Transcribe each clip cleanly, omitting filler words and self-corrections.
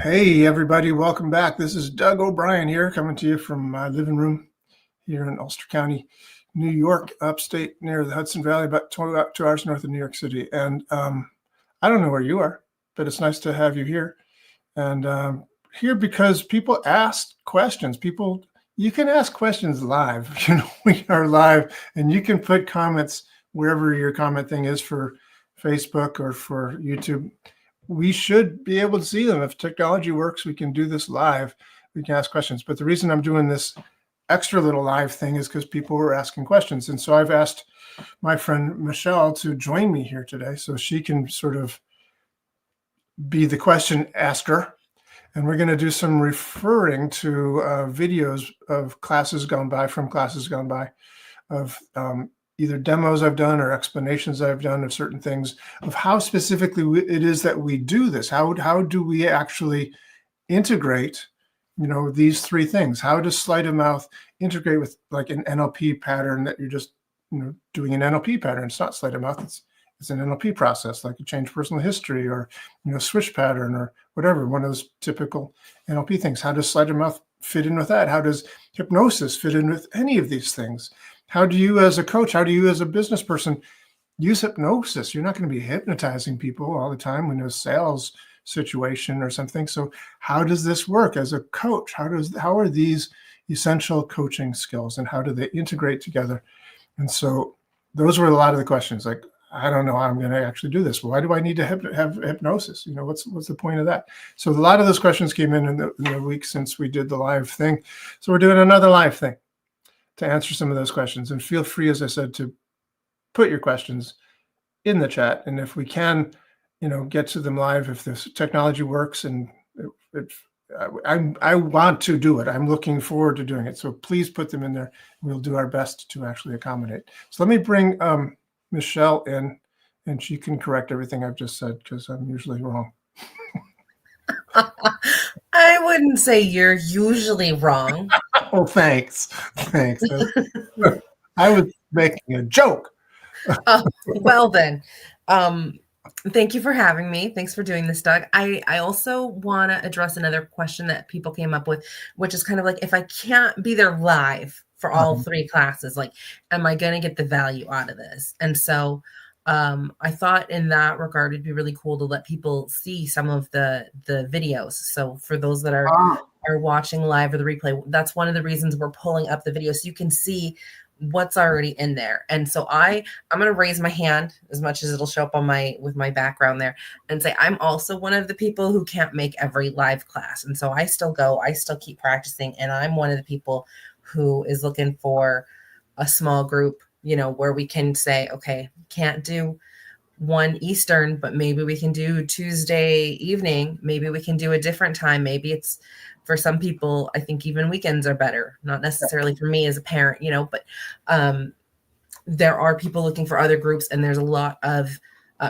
Hey, everybody, welcome back. This is Doug O'Brien here, coming to you from my living room here in Ulster County, New York, upstate near the Hudson Valley, about 2 hours north of New York City. And I don't know where you are, but it's nice to have you here. And here because people ask questions. You can ask questions live. We are live, and you can put comments wherever your comment thing is for Facebook or for YouTube. We should be able to see them. If technology works, we can do this live. We can ask questions. But the reason I'm doing this extra little live thing is because people were asking questions. And so I've asked my friend Michelle to join me here today so she can sort of be the question asker. And we're going to do some referring to videos of classes gone by, of either demos I've done or explanations I've done of certain things, of how specifically it is that we do this. How do we actually integrate, these three things? How does Sleight of Mouth integrate with like an NLP pattern that you're just, doing an NLP pattern? It's not Sleight of Mouth. It's an NLP process, like a change personal history or, switch pattern or whatever, one of those typical NLP things. How does Sleight of Mouth fit in with that? How does hypnosis fit in with any of these things? How do you as a coach, how do you as a business person use hypnosis? You're not going to be hypnotizing people all the time when there's a sales situation or something. So how does this work as a coach? How are these essential coaching skills and how do they integrate together? And so those were a lot of the questions. Like, I don't know how I'm going to actually do this. Why do I need to have hypnosis? What's the point of that? So a lot of those questions came in the week since we did the live thing. So we're doing another live thing to answer some of those questions. And feel free, as I said, to put your questions in the chat. And if we can, get to them live, if this technology works, and I want to do it. I'm looking forward to doing it. So please put them in there. We'll do our best to actually accommodate. So let me bring Michelle in, and she can correct everything I've just said because I'm usually wrong. I wouldn't say you're usually wrong. Oh, thanks. I was making a joke. Well then, thank you for having me. Thanks for doing this, Doug. I also want to address another question that people came up with, which is kind of like, if I can't be there live for all three classes, like, am I going to get the value out of this? And so I thought in that regard, it'd be really cool to let people see some of the videos. So for those that are watching live or the replay, that's one of the reasons we're pulling up the video so you can see what's already in there. And so I'm going to raise my hand as much as it'll show up on with my background there and say, I'm also one of the people who can't make every live class. And so I still keep practicing. And I'm one of the people who is looking for a small group, where we can say, okay, can't do 1 Eastern, but maybe we can do Tuesday evening. Maybe we can do a different time. Maybe it's, for some people, I think even weekends are better. Not necessarily for me as a parent, but there are people looking for other groups, and there's a lot of,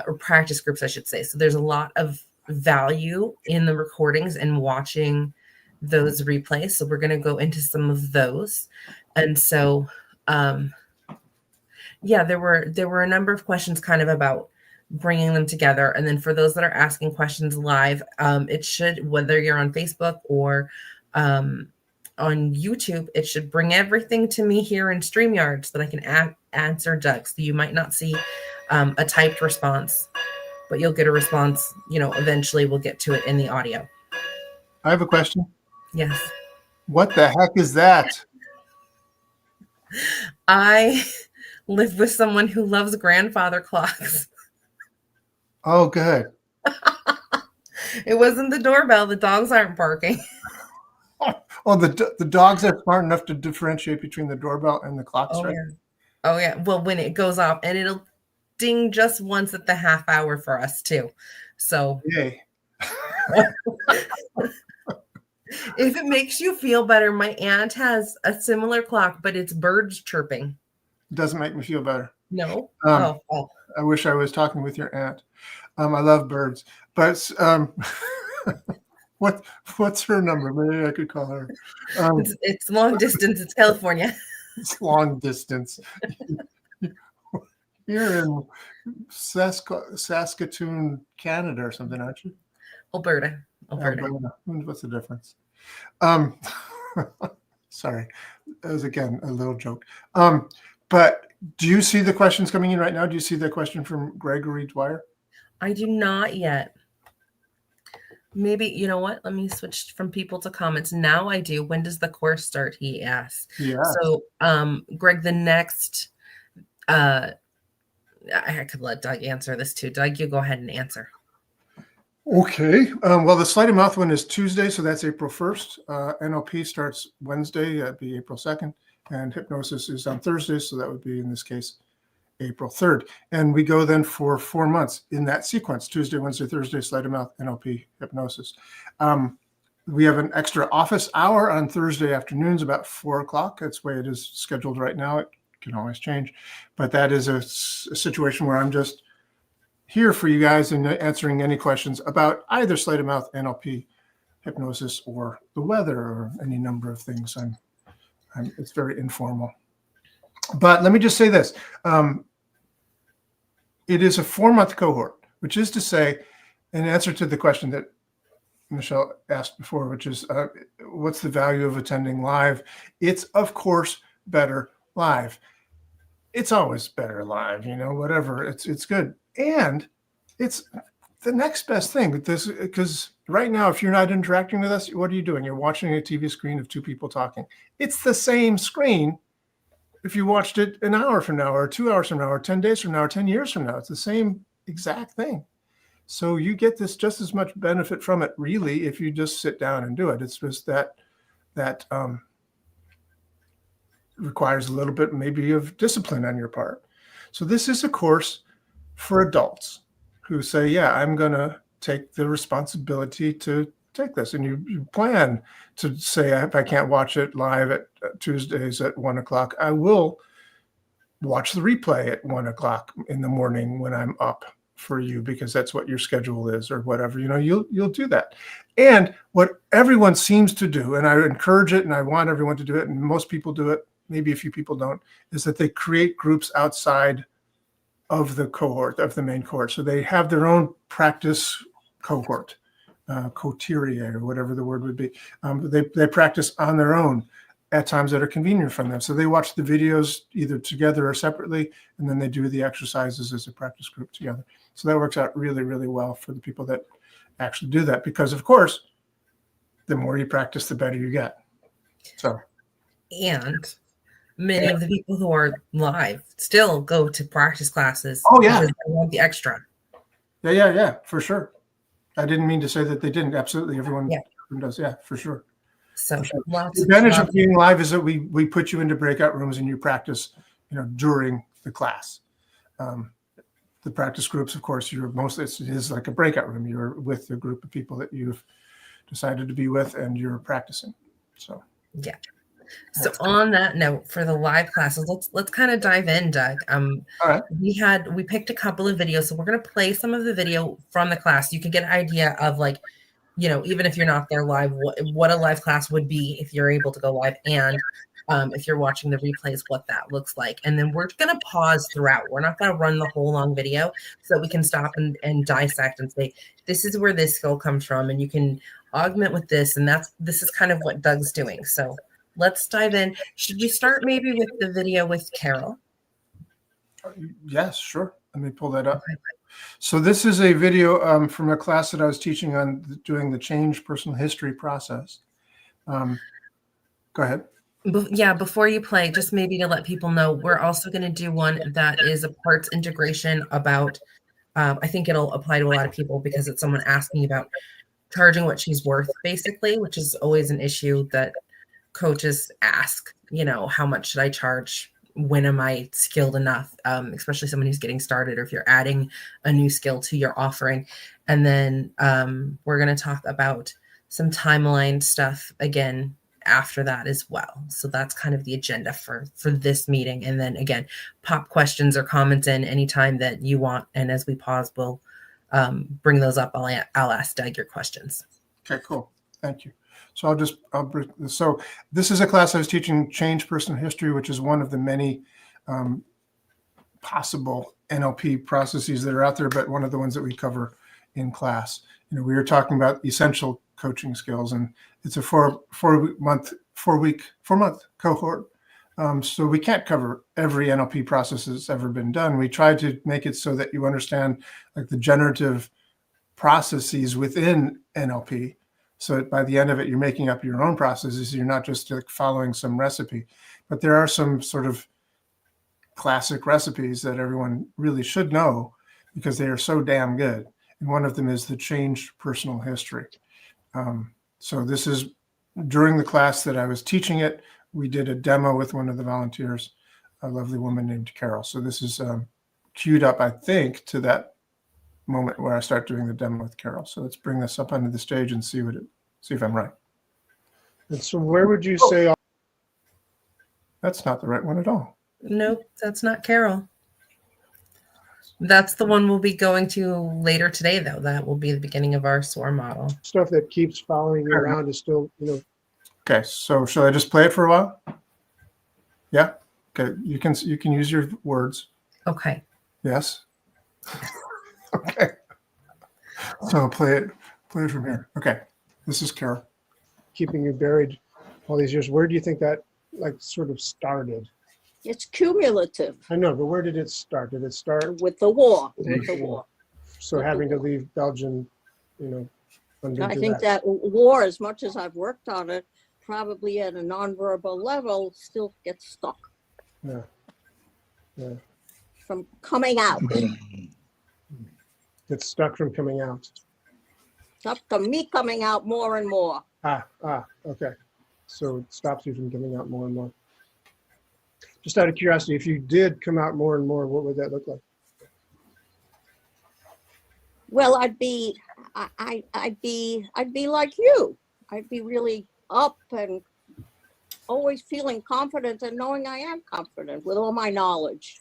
or practice groups, I should say. So there's a lot of value in the recordings and watching those replays. So we're going to go into some of those. And so, yeah, there were a number of questions kind of about bringing them together. And then for those that are asking questions live, it should, whether you're on Facebook or on YouTube, it should bring everything to me here in StreamYard so that I can answer Doug. So you might not see a typed response, but you'll get a response, eventually we'll get to it in the audio. I have a question. Yes. What the heck is that? I live with someone who loves grandfather clocks. Oh, good. It wasn't the doorbell. The dogs aren't barking. Oh, the dogs are smart enough to differentiate between the doorbell and the clocks, Oh, right? yeah. Oh, yeah. Well, when it goes off, and it'll ding just once at the half hour for us too. So Yay. If it makes you feel better, my aunt has a similar clock, but it's birds chirping. It doesn't make me feel better. No? I wish I was talking with your aunt. I love birds, but what's her number? Maybe I could call her. It's long distance. It's California. It's long distance. You're in Saskatoon, Canada or something, aren't you? Alberta. Alberta. What's the difference? Um, sorry, that was again a little joke. But do you see the questions coming in right now? Do you see the question from Gregory Dwyer? I do not yet. Maybe, you know what? Let me switch from people to comments. Now I do. When does the course start? He asks. Yeah. So, Greg, the next, I could let Doug answer this too. Doug, you go ahead and answer. Okay. Well, the Sleight of Mouth one is Tuesday, so that's April 1st. NLP starts Wednesday, that'd be April 2nd. And Hypnosis is on Thursday, so that would be, in this case, April 3rd. And we go then for 4 months in that sequence: Tuesday, Wednesday, Thursday, Sleight of Mouth, NLP, Hypnosis. We have an extra office hour on Thursday afternoons about 4 o'clock. That's the way it is scheduled right now. It can always change. But that is a situation where I'm just here for you guys and answering any questions about either Sleight of Mouth, NLP, Hypnosis, or the weather, or any number of things. It's very informal. But let me just say this. It is a 4-month cohort, which is to say, in answer to the question that Michelle asked before, which is, what's the value of attending live? It's, of course, better live. It's always better live, whatever. It's good. And it's the next best thing with this, because right now, if you're not interacting with us, what are you doing? You're watching a TV screen of 2 people talking. It's the same screen if you watched it an hour from now, or 2 hours from now, or 10 days from now, or 10 years from now. It's the same exact thing. So you get this just as much benefit from it, really, if you just sit down and do it. It's just that requires a little bit maybe of discipline on your part. So this is a course for adults who say, yeah, I'm going to take the responsibility to take this. And you plan to say, if I can't watch it live at Tuesdays at 1 o'clock, I will watch the replay at 1 o'clock in the morning when I'm up for you, because that's what your schedule is, or whatever. You'll do that. And what everyone seems to do, and I encourage it and I want everyone to do it, and most people do it, maybe a few people don't, is that they create groups outside of the cohort, of the main cohort. So they have their own practice cohort, coterie, or whatever the word would be. They practice on their own at times that are convenient for them. So they watch the videos either together or separately, and then they do the exercises as a practice group together. So that works out really, really well for the people that actually do that, because, of course, the more you practice, the better you get. So, and many of the people who are live still go to practice classes. Oh, yeah. Because they want the extra. Yeah, for sure. I didn't mean to say that they didn't. Absolutely. Everyone does. Yeah, for sure. So the advantage of being live is that we put you into breakout rooms and you practice, during the class. The practice groups, of course, it is like a breakout room. You're with the group of people that you've decided to be with, and you're practicing. So yeah. So on that note, for the live classes, let's kind of dive in, Doug. All right. We picked a couple of videos, so we're going to play some of the video from the class. You can get an idea of, like, even if you're not there live, what a live class would be if you're able to go live, and if you're watching the replays, what that looks like. And then we're going to pause throughout. We're not going to run the whole long video, so that we can stop and dissect and say, this is where this skill comes from, and you can augment with this, and this is kind of what Doug's doing. So let's dive in. Should we start maybe with the video with Carol? Yes, sure. Let me pull that up. Okay. So this is a video from a class that I was teaching on doing the change personal history process. Go ahead. Yeah, before you play, just maybe to let people know, we're also going to do one that is a parts integration about, I think it'll apply to a lot of people, because it's someone asking about charging what she's worth, basically, which is always an issue that coaches ask, how much should I charge? When am I skilled enough? Especially someone who's getting started, or if you're adding a new skill to your offering. And then we're going to talk about some timeline stuff again after that as well. So that's kind of the agenda for this meeting. And then again, pop questions or comments in anytime that you want. And as we pause, we'll bring those up. I'll ask Doug your questions. Okay, cool. Thank you. So so this is a class I was teaching, Change Personal History, which is one of the many possible NLP processes that are out there, but one of the ones that we cover in class. we were talking about essential coaching skills, and it's a four-month cohort. So we can't cover every NLP process that's ever been done. We try to make it so that you understand like the generative processes within NLP, so that by the end of it, you're making up your own processes. You're not just like following some recipe, but there are some sort of classic recipes that everyone really should know because they are so damn good. And one of them is the change personal history. So this is during the class that I was teaching it, we did a demo with one of the volunteers, a lovely woman named Carol. So this is queued up, I think, to that moment where I start doing the demo with Carol. So let's bring this up onto the stage and see if I'm right. And so where would you say? That's not the right one at all. Nope, that's not Carol. That's the one we'll be going to later today, though. That will be the beginning of our SOAR model. Stuff that keeps following you around is still, Okay, so shall I just play it for a while? Yeah. Okay, you can use your words. Okay. Yes. Okay. So I'll play it from here. Okay. This is Carol. keeping you buried all these years. Where do you think that like sort of started? It's cumulative. I know, but where did it start? Did it start With the war. With the war. So having to leave Belgium, I think that war, as much as I've worked on it, probably at a nonverbal level, still gets stuck. Yeah. Yeah. From coming out. It's stuck from coming out. Stuck from me coming out more and more. Okay. So it stops you from coming out more and more. Just out of curiosity, if you did come out more and more, what would that look like? Well, I'd be like you. I'd be really up and always feeling confident and knowing I am confident with all my knowledge,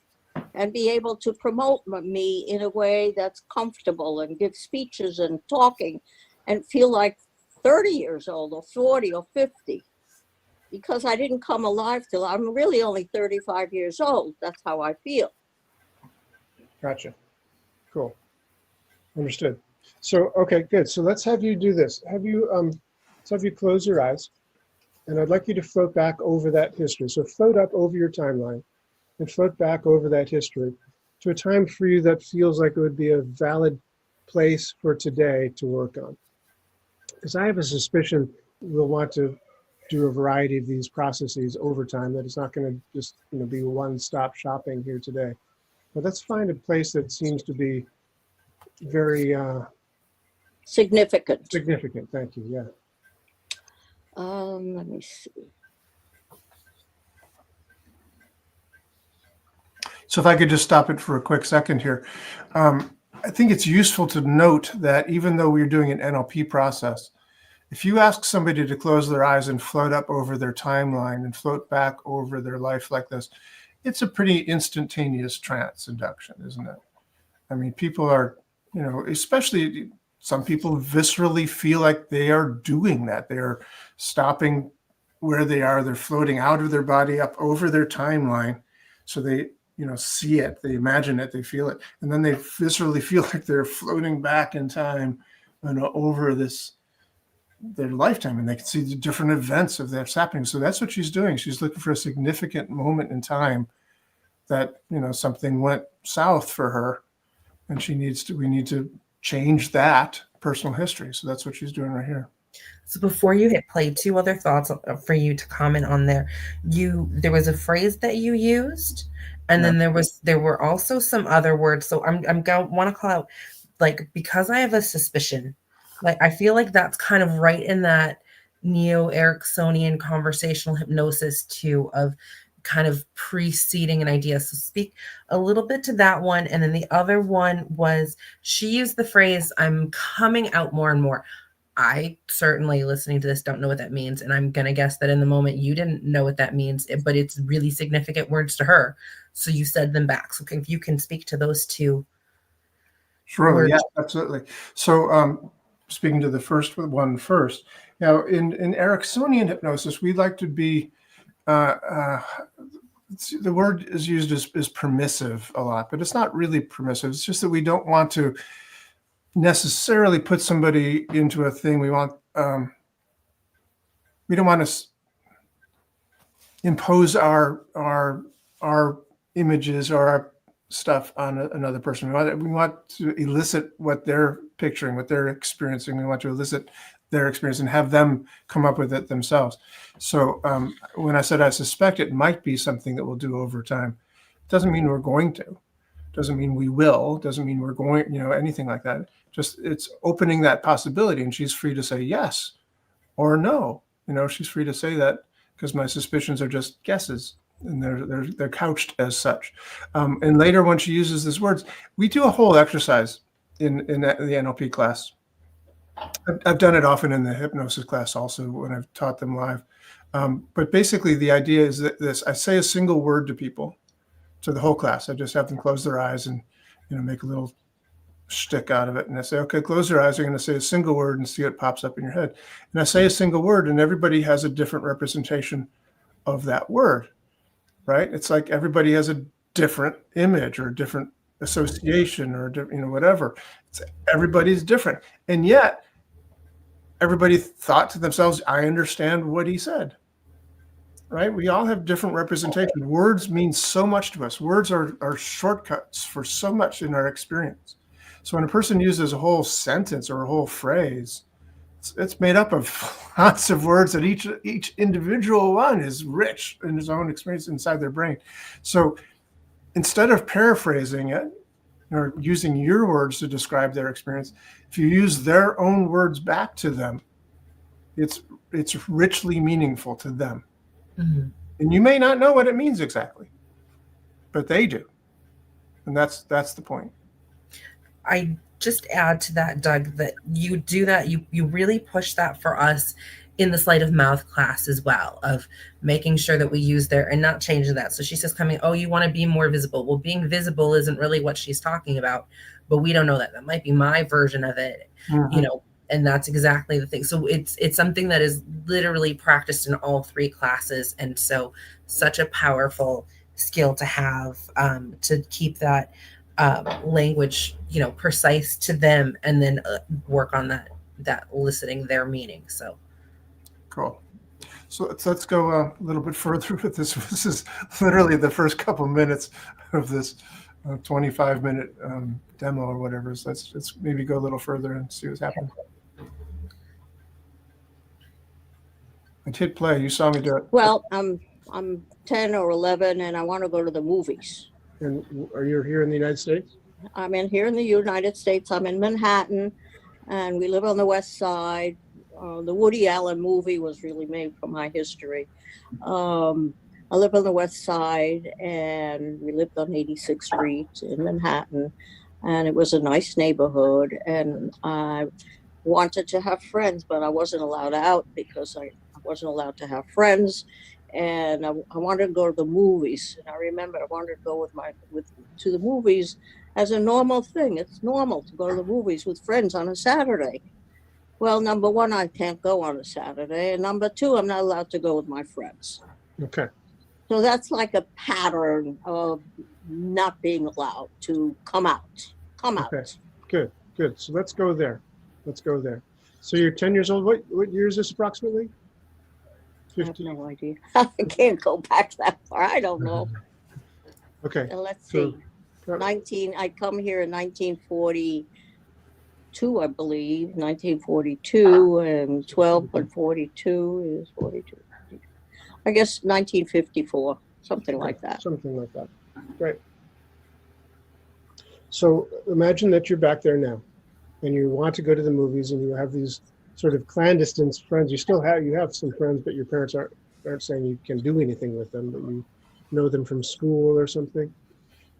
and be able to promote me in a way that's comfortable and give speeches and talking and feel like 30 years old or 40 or 50, because I didn't come alive till I'm really only 35 years old. That's how I feel. Gotcha. Cool. Understood. So, okay, good. So let's have you do this. Let's have you close your eyes, and I'd like you to float back over that history. So float up over your timeline and float back over that history to a time for you that feels like it would be a valid place for today to work on. Because I have a suspicion we'll want to do a variety of these processes over time, that it's not going to just be one-stop shopping here today. But let's find a place that seems to be very Significant. significant. Thank you. Yeah. Let me see. So if I could just stop it for a quick second here. I think it's useful to note that even though we're doing an NLP process, if you ask somebody to close their eyes and float up over their timeline and float back over their life like this, it's a pretty instantaneous trance induction, isn't it? I mean, people are, especially some people viscerally feel like they are doing that. They're stopping where they are. They're floating out of their body up over their timeline. So they, see it, they imagine it, they feel it. And then they viscerally feel like they're floating back in time over their lifetime, and they can see the different events of that's happening. So that's what she's doing. She's looking for a significant moment in time that, something went south for her, and we need to change that personal history. So that's what she's doing right here. So before you hit play, 2 other thoughts for you to comment on there. There was a phrase that you used, and then there were also some other words. So I'm going want to call out, like, because I have a suspicion, like I feel like that's kind of right in that neo-Ericksonian conversational hypnosis too, of kind of preceding an idea. So speak a little bit to that one. And then the other one was, she used the phrase, I'm coming out more and more. I certainly, listening to this, don't know what that means. And I'm going to guess that in the moment you didn't know what that means, but it's really significant words to her. So you said them back. So if you can speak to those 2. Sure. words. Yeah, absolutely. So speaking to the first one first, now in Ericksonian hypnosis, we like to be, the word is used as permissive a lot, but it's not really permissive. It's just that we don't want to necessarily put somebody into a thing. We don't want to impose our images or our stuff on another person. We want to elicit what they're picturing, what they're experiencing. We want to elicit their experience and have them come up with it themselves. So when I said I suspect it might be something that we'll do over time, it doesn't mean we're going to. Doesn't mean we will. Doesn't mean we're going, anything like that. Just it's opening that possibility, and she's free to say yes or no. She's free to say that because my suspicions are just guesses, and they're couched as such. And later, when she uses these words, we do a whole exercise in the NLP class. I've done it often in the hypnosis class also when I've taught them live. But basically, the idea is that I say a single word to people, to the whole class. I just have them close their eyes and make a little shtick out of it. And I say, okay, close your eyes. You're going to say a single word and see what pops up in your head. And I say a single word, and everybody has a different representation of that word, right? It's like everybody has a different image or a different association or whatever. Everybody's different. And yet everybody thought to themselves, I understand what he said. Right? We all have different representation. Words mean so much to us. Words are shortcuts for so much in our experience. So when a person uses a whole sentence or a whole phrase, it's made up of lots of words, that each individual one is rich in his own experience inside their brain. So instead of paraphrasing it or using your words to describe their experience, if you use their own words back to them, it's richly meaningful to them. Mm-hmm. And you may not know what it means exactly, but they do. And that's the point. I just add to that, Doug, that you do that. You really push that for us in the Sleight of Mouth class as well, of making sure that we use their and not changing that. So she says you want to be more visible. Well, being visible isn't really what she's talking about, but we don't know that. That might be my version of it, mm-hmm. And that's exactly the thing. So it's something that is literally practiced in all three classes. And so such a powerful skill to have, to keep that language, precise to them, and then work on that eliciting their meaning. So cool. So let's go a little bit further with this. This is literally the first couple minutes of this 25-minute demo or whatever. So let's maybe go a little further and see what's happening. I hit play. You saw me do it. Well, I'm 10 or 11, and I want to go to the movies. And are you here in the United States? I'm here in the United States. I'm in Manhattan, and we live on the West Side. The Woody Allen movie was really made from my history. I live on the West Side, and we lived on 86th Street in Manhattan, and it was a nice neighborhood. And I wanted to have friends, but I wasn't allowed out because I wasn't allowed to have friends. And I wanted to go to the movies. And I remember I wanted to go to the movies as a normal thing. It's normal to go to the movies with friends on a Saturday. Well, number one, I can't go on a Saturday. And number two, I'm not allowed to go with my friends. Okay. So that's like a pattern of not being allowed to come out. Okay. Good. So let's go there. So you're 10 years old. What year is this approximately? 15. I have no idea. I can't go back that far. I don't know. Okay. And let's see. 19. I come here in 1942, I believe. 1942, and 12 and 42 is 42. I guess 1954, something like that. Great. So imagine that you're back there now, and you want to go to the movies, and you have these sort of clandestine friends. You have some friends, but your parents aren't saying you can do anything with them, but you know them from school or something.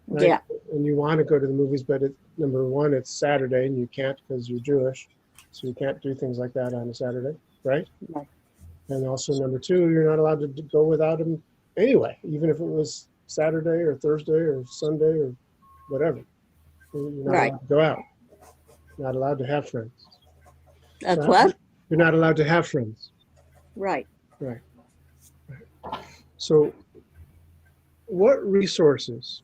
Right? Yeah. And you want to go to the movies, but number one, it's Saturday, and you can't because you're Jewish, so you can't do things like that on a Saturday, right? Right. And also number two, you're not allowed to go without them anyway, even if it was Saturday or Thursday or Sunday or whatever. You're not allowed to go out. Not allowed to have friends. That's what? You're not allowed to have friends. Right. So what resources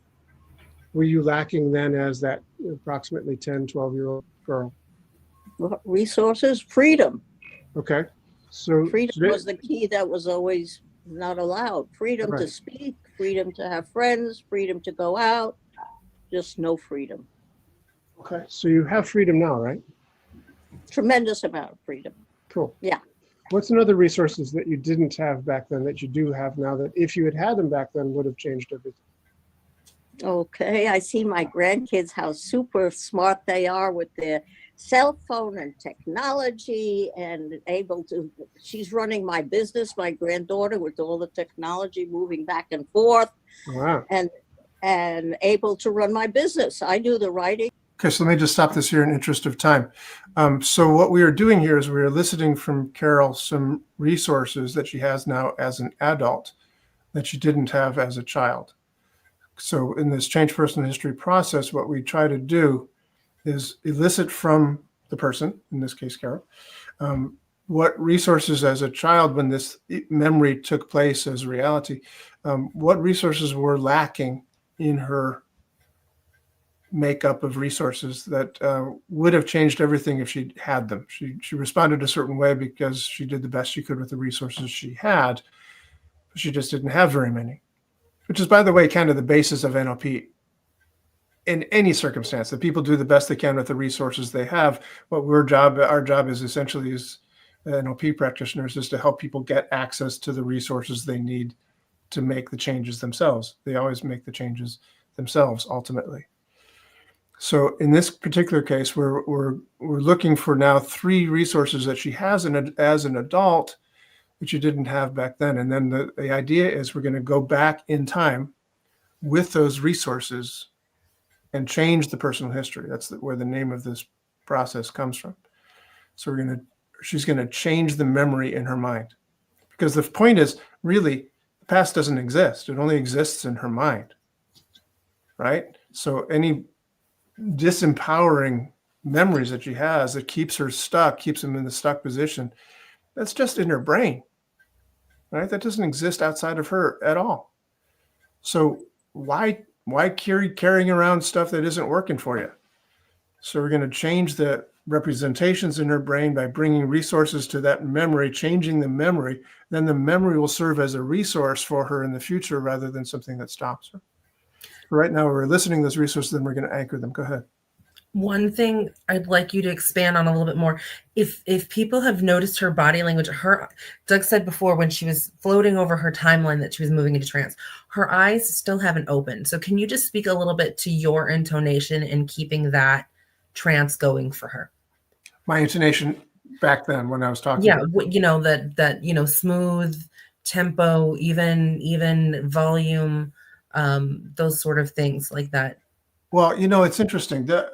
were you lacking then as that approximately 10, 12-year-old? girl? Resources, freedom. Okay. So Freedom today, was the key that was always not allowed. Freedom to Right. speak, freedom to have friends, freedom to go out, just no freedom. okay. So you have freedom now, right? Tremendous amount of freedom. Cool. Yeah. What's another resources that you didn't have back then that you do have now that if you had had them back then would have changed everything? Okay, I see my grandkids, how super smart they are with their cell phone and technology and able to, she's running my business, my granddaughter, with all the technology moving back and forth Wow. and able to run my business. I do the writing. Okay, so let me just stop this here in interest of time. So what we are doing here is we're eliciting from Carol some resources that she has now as an adult that she didn't have as a child. So in this change personal history process, what we try to do is elicit from the person, in this case, Carol, what resources as a child, when this memory took place as reality, what resources were lacking in her makeup of resources that would have changed everything if she had them. She responded a certain way because she did the best she could with the resources she had, but she just didn't have very many, which is, by the way, kind of the basis of NLP. In any circumstance, that people do the best they can with the resources they have. Our job is essentially as NLP practitioners is to help people get access to the resources they need to make the changes themselves. They always make the changes themselves ultimately. So in this particular case, we're looking for now 3 resources that she has as an adult that she didn't have back then. And then the idea is we're going to go back in time with those resources and change the personal history. That's where the name of this process comes from. So she's going to change the memory in her mind, because the point is really the past doesn't exist. It only exists in her mind, right? So any disempowering memories that she has that keeps her stuck, keeps them in the stuck position, that's just in her brain, right? That doesn't exist outside of her at all. So why carrying around stuff that isn't working for you? So we're going to change the representations in her brain by bringing resources to that memory, changing the memory. Then the memory will serve as a resource for her in the future rather than something that stops her. Right now, we're eliciting those resources, then we're going to anchor them. Go ahead. One thing I'd like you to expand on a little bit more, if people have noticed her body language, Doug said before when she was floating over her timeline that she was moving into trance, her eyes still haven't opened. So can you just speak a little bit to your intonation in keeping that trance going for her? My intonation back then when I was talking. Yeah, that smooth tempo, even volume, those sort of things like that. Well, it's interesting that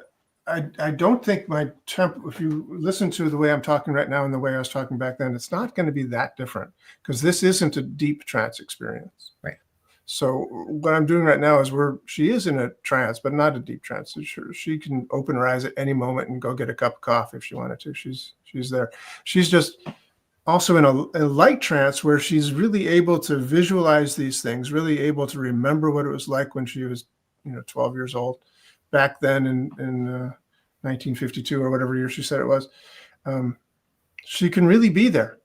I don't think my tempo, if you listen to the way I'm talking right now and the way I was talking back then, it's not going to be that different, because this isn't a deep trance experience. Right. So what I'm doing right now is she is in a trance, but not a deep trance. She can open her eyes at any moment and go get a cup of coffee if she wanted to. She's there. She's just also in a light trance where she's really able to visualize these things, really able to remember what it was like when she was 12 years old back then in 1952 or whatever year she said it was. She can really be there.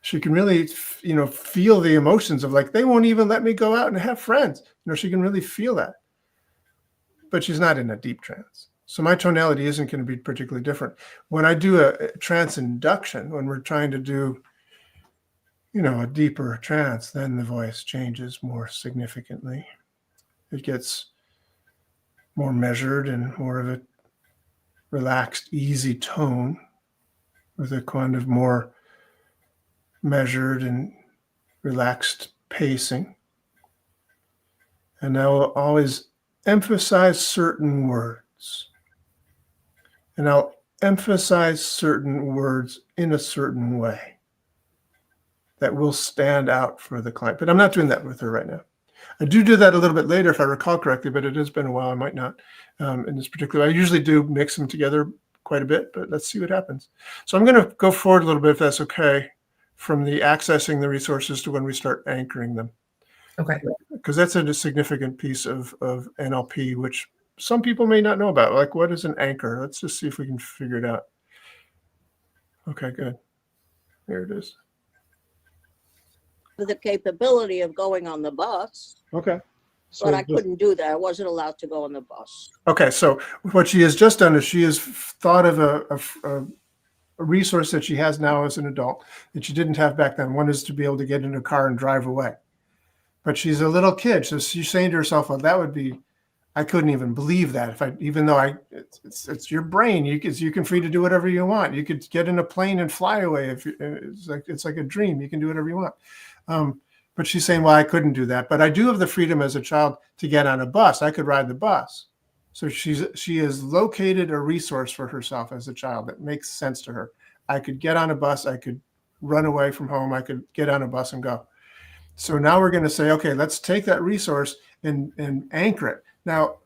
She can really, feel the emotions of, like, they won't even let me go out and have friends. She can really feel that. But she's not in a deep trance. So my tonality isn't going to be particularly different. When I do a trance induction, when we're trying to do, a deeper trance, then the voice changes more significantly. It gets more measured and more of a relaxed, easy tone with a kind of more measured and relaxed pacing. And I'll always emphasize certain words. And I'll emphasize certain words in a certain way that will stand out for the client. But I'm not doing that with her right now. I do that a little bit later if I recall correctly, but it has been a while. I might not in this particular. I usually do mix them together quite a bit, but let's see what happens. So I'm going to go forward a little bit, if that's okay, from the accessing the resources to when we start anchoring them. Okay. Because that's a significant piece of NLP, which some people may not know about. Like, what is an anchor? Let's just see if we can figure it out. Okay, good. There it is. The capability of going on the bus, Okay. So but I couldn't do that. I wasn't allowed to go on the bus. Okay, so what she has just done is she has thought of a resource that she has now as an adult that she didn't have back then. One is to be able to get in a car and drive away. But she's a little kid, so she's saying to herself, "Well, that would be. I couldn't even believe that. Even though it's your brain. You can free to do whatever you want. You could get in a plane and fly away. It's like a dream. You can do whatever you want." But she's saying, "Well, I couldn't do that. But I do have the freedom as a child to get on a bus. I could ride the bus." So she has located a resource for herself as a child that makes sense to her. I could get on a bus. I could run away from home. I could get on a bus and go. So now we're going to say, okay, let's take that resource and anchor it. Now,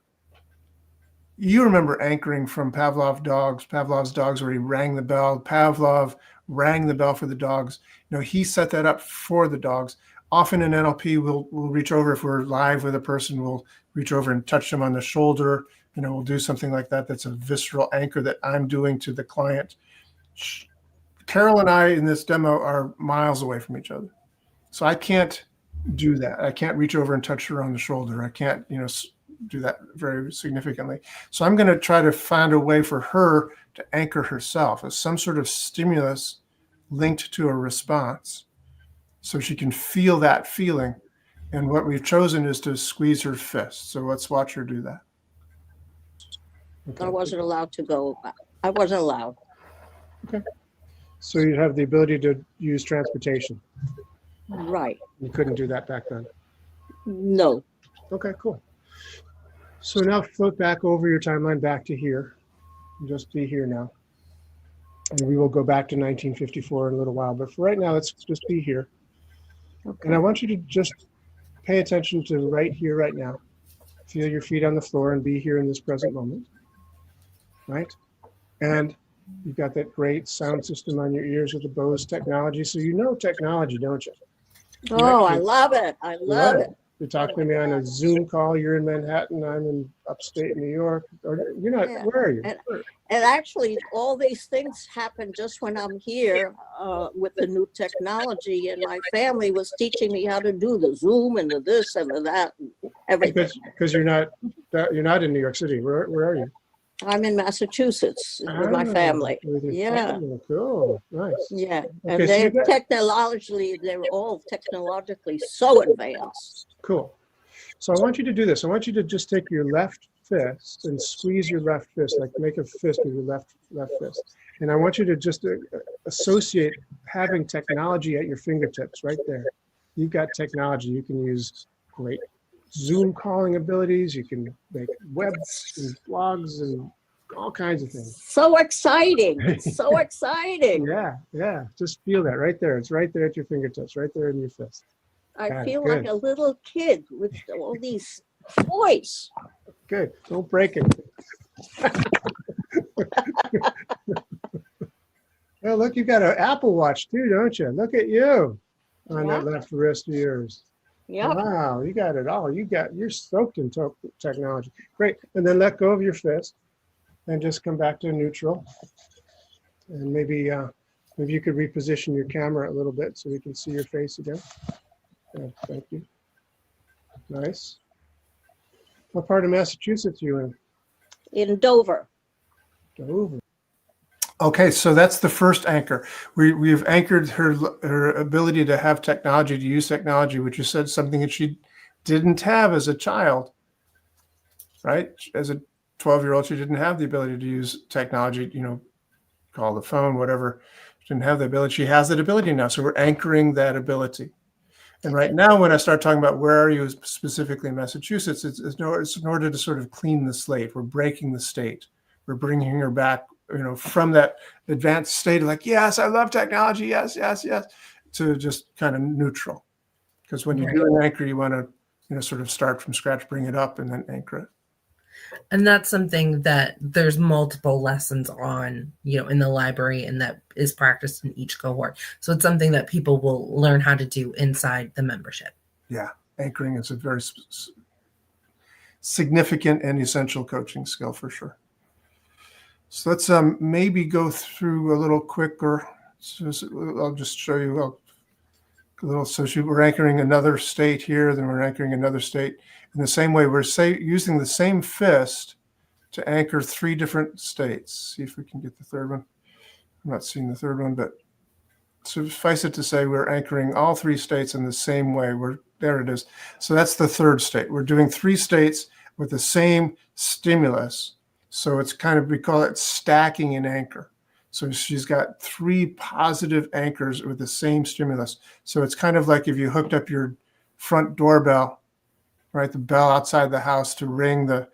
you remember anchoring from Pavlov's dogs, where he rang the bell. Pavlov rang the bell for the dogs. He set that up for the dogs. Often in NLP, we'll reach over, if we're live with a person, we'll reach over and touch them on the shoulder. We'll do something like that. That's a visceral anchor that I'm doing to the client. Carol and I in this demo are miles away from each other. So I can't do that. I can't reach over and touch her on the shoulder. I can't, do that very significantly. So I'm going to try to find a way for her to anchor herself as some sort of stimulus linked to a response, so she can feel that feeling. And what we've chosen is to squeeze her fist. So let's watch her do that. Okay. I wasn't allowed to go. I wasn't allowed. Okay. So you have the ability to use transportation. Right. You couldn't do that back then. No. Okay, cool. So now float back over your timeline back to here. Just be here now. And we will go back to 1954 in a little while. But for right now, let's just be here. Okay. And I want you to just pay attention to right here, right now. Feel your feet on the floor and be here in this present moment. Right? And you've got that great sound system on your ears with the Bose technology. So you know technology, don't you? Oh, I love it. I love it. You're talking to me on a Zoom call. You're in Manhattan. I'm in upstate New York. Or you're not. Yeah. Where are you? And actually, all these things happen just when I'm here with the new technology. And my family was teaching me how to do the Zoom and the this and the that, and everything. Because you're not in New York City. Where are you? I'm in Massachusetts with my family. With your Yeah. family. Cool. Nice. Yeah, Okay, and so you they're all technologically so advanced. Cool. So I want you to do this. I want you to just take your left fist and squeeze your left fist, like make a fist with your left fist. And I want you to just associate having technology at your fingertips right there. You've got technology. You can use great Zoom calling abilities. You can make webs and blogs and all kinds of things. So exciting. So exciting. Yeah. Just feel that right there. It's right there at your fingertips, right there in your fist. I feel good. like a little kid with all these toys. Good. Don't break it. Well, look, you got an Apple Watch too, don't you? Look at you on that left wrist of yours. Yep. Wow, you got it all. You're soaked in technology. Great. And then let go of your fist and just come back to neutral. And maybe you could reposition your camera a little bit so we can see your face again. Thank you. Nice. What part of Massachusetts are you in? In Dover. Dover. Okay, so that's the first anchor. We've anchored her ability to have technology, to use technology, which you said something that she didn't have as a child, right? As a 12-year-old, she didn't have the ability to use technology, call the phone, whatever. She didn't have the ability. She has that ability now, so we're anchoring that ability. And right now, when I start talking about where are you specifically in Massachusetts, it's in order to sort of clean the slate. We're breaking the state. We're bringing her back, from that advanced state of like, yes, I love technology. Yes, yes, yes, to just kind of neutral. Because when you do an anchor, you want to, sort of start from scratch, bring it up, and then anchor it. And that's something that there's multiple lessons on, in the library, and that is practiced in each cohort. So it's something that people will learn how to do inside the membership. Yeah, anchoring is a very significant and essential coaching skill for sure. So let's maybe go through a little quicker. So I'll just show you a little. So we're anchoring another state here, then we're anchoring another state. In the same way, we're using the same fist to anchor 3 different states. See if we can get the third one. I'm not seeing the third one, but suffice it to say we're anchoring all 3 states in the same way. There it is. So that's the third state. We're doing 3 states with the same stimulus. So it's kind of, we call it stacking an anchor. So she's got 3 positive anchors with the same stimulus. So it's kind of like if you hooked up your front doorbell, right, the bell outside the house to ring the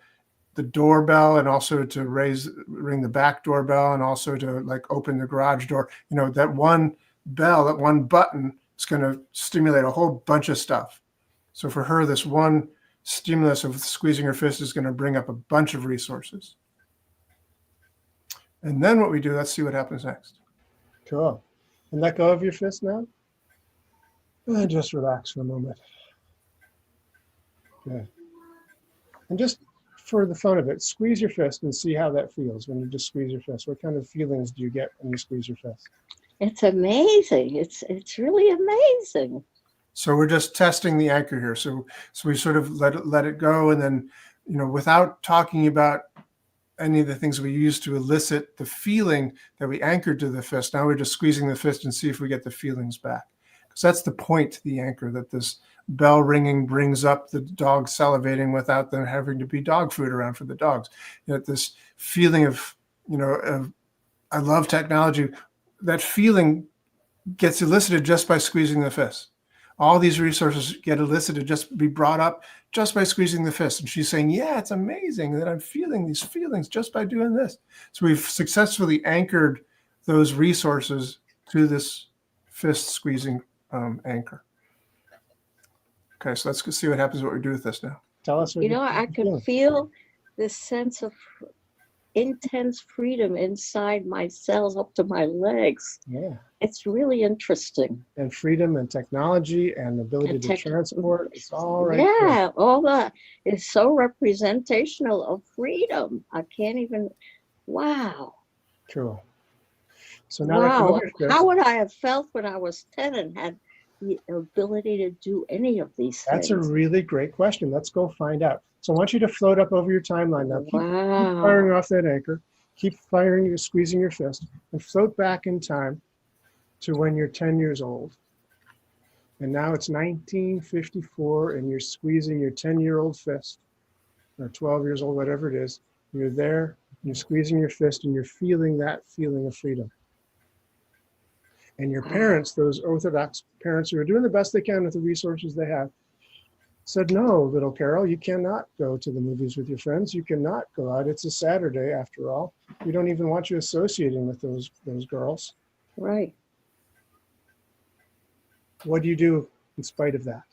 doorbell, and also to ring the back doorbell, and also to like open the garage door. You know, that one bell, that one button is going to stimulate a whole bunch of stuff. So for her, this one stimulus of squeezing her fist is going to bring up a bunch of resources. And then what we do, let's see what happens next. Cool. And let go of your fist now. And just relax for a moment. Good. And just for the fun of it, squeeze your fist and see how that feels when you just squeeze your fist. What kind of feelings do you get when you squeeze your fist? It's amazing. It's really amazing. So we're just testing the anchor here. So we sort of let it go, and then, you know, without talking about any of the things we use to elicit the feeling that we anchored to the fist. Now we're just squeezing the fist and see if we get the feelings back. Because that's the point to the anchor, that this bell ringing brings up the dog salivating without them having to be dog food around for the dogs. You know, this feeling of, you know, I love technology. That feeling gets elicited just by squeezing the fist. All these resources get elicited, just be brought up just by squeezing the fist. And she's saying, yeah, it's amazing that I'm feeling these feelings just by doing this. So we've successfully anchored those resources to this fist squeezing anchor. Okay, so let's go see what happens, what we do with this now. Tell us what You know, I can feel this sense of intense freedom inside my cells up to my legs. Yeah. It's really interesting. And freedom and technology and ability to transport. It's all right. Yeah, there. all that is so representational of freedom. I can't even, wow. Cool. So now Wow, how would I have felt when I was 10 and had the ability to do any of these things? That's a really great question. Let's go find out. So I want you to float up over your timeline now. Keep firing off that anchor. Keep firing, squeezing your fist, and float back in time to when you're 10 years old. And now it's 1954, and you're squeezing your 10-year-old fist, or 12 years old, whatever it is. You're there, you're squeezing your fist, and you're feeling that feeling of freedom. And your parents, those Orthodox parents who are doing the best they can with the resources they have, said, no, little Carol, you cannot go to the movies with your friends. You cannot go out. It's a Saturday, after all. We don't even want you associating with those girls. Right. What do you do in spite of that?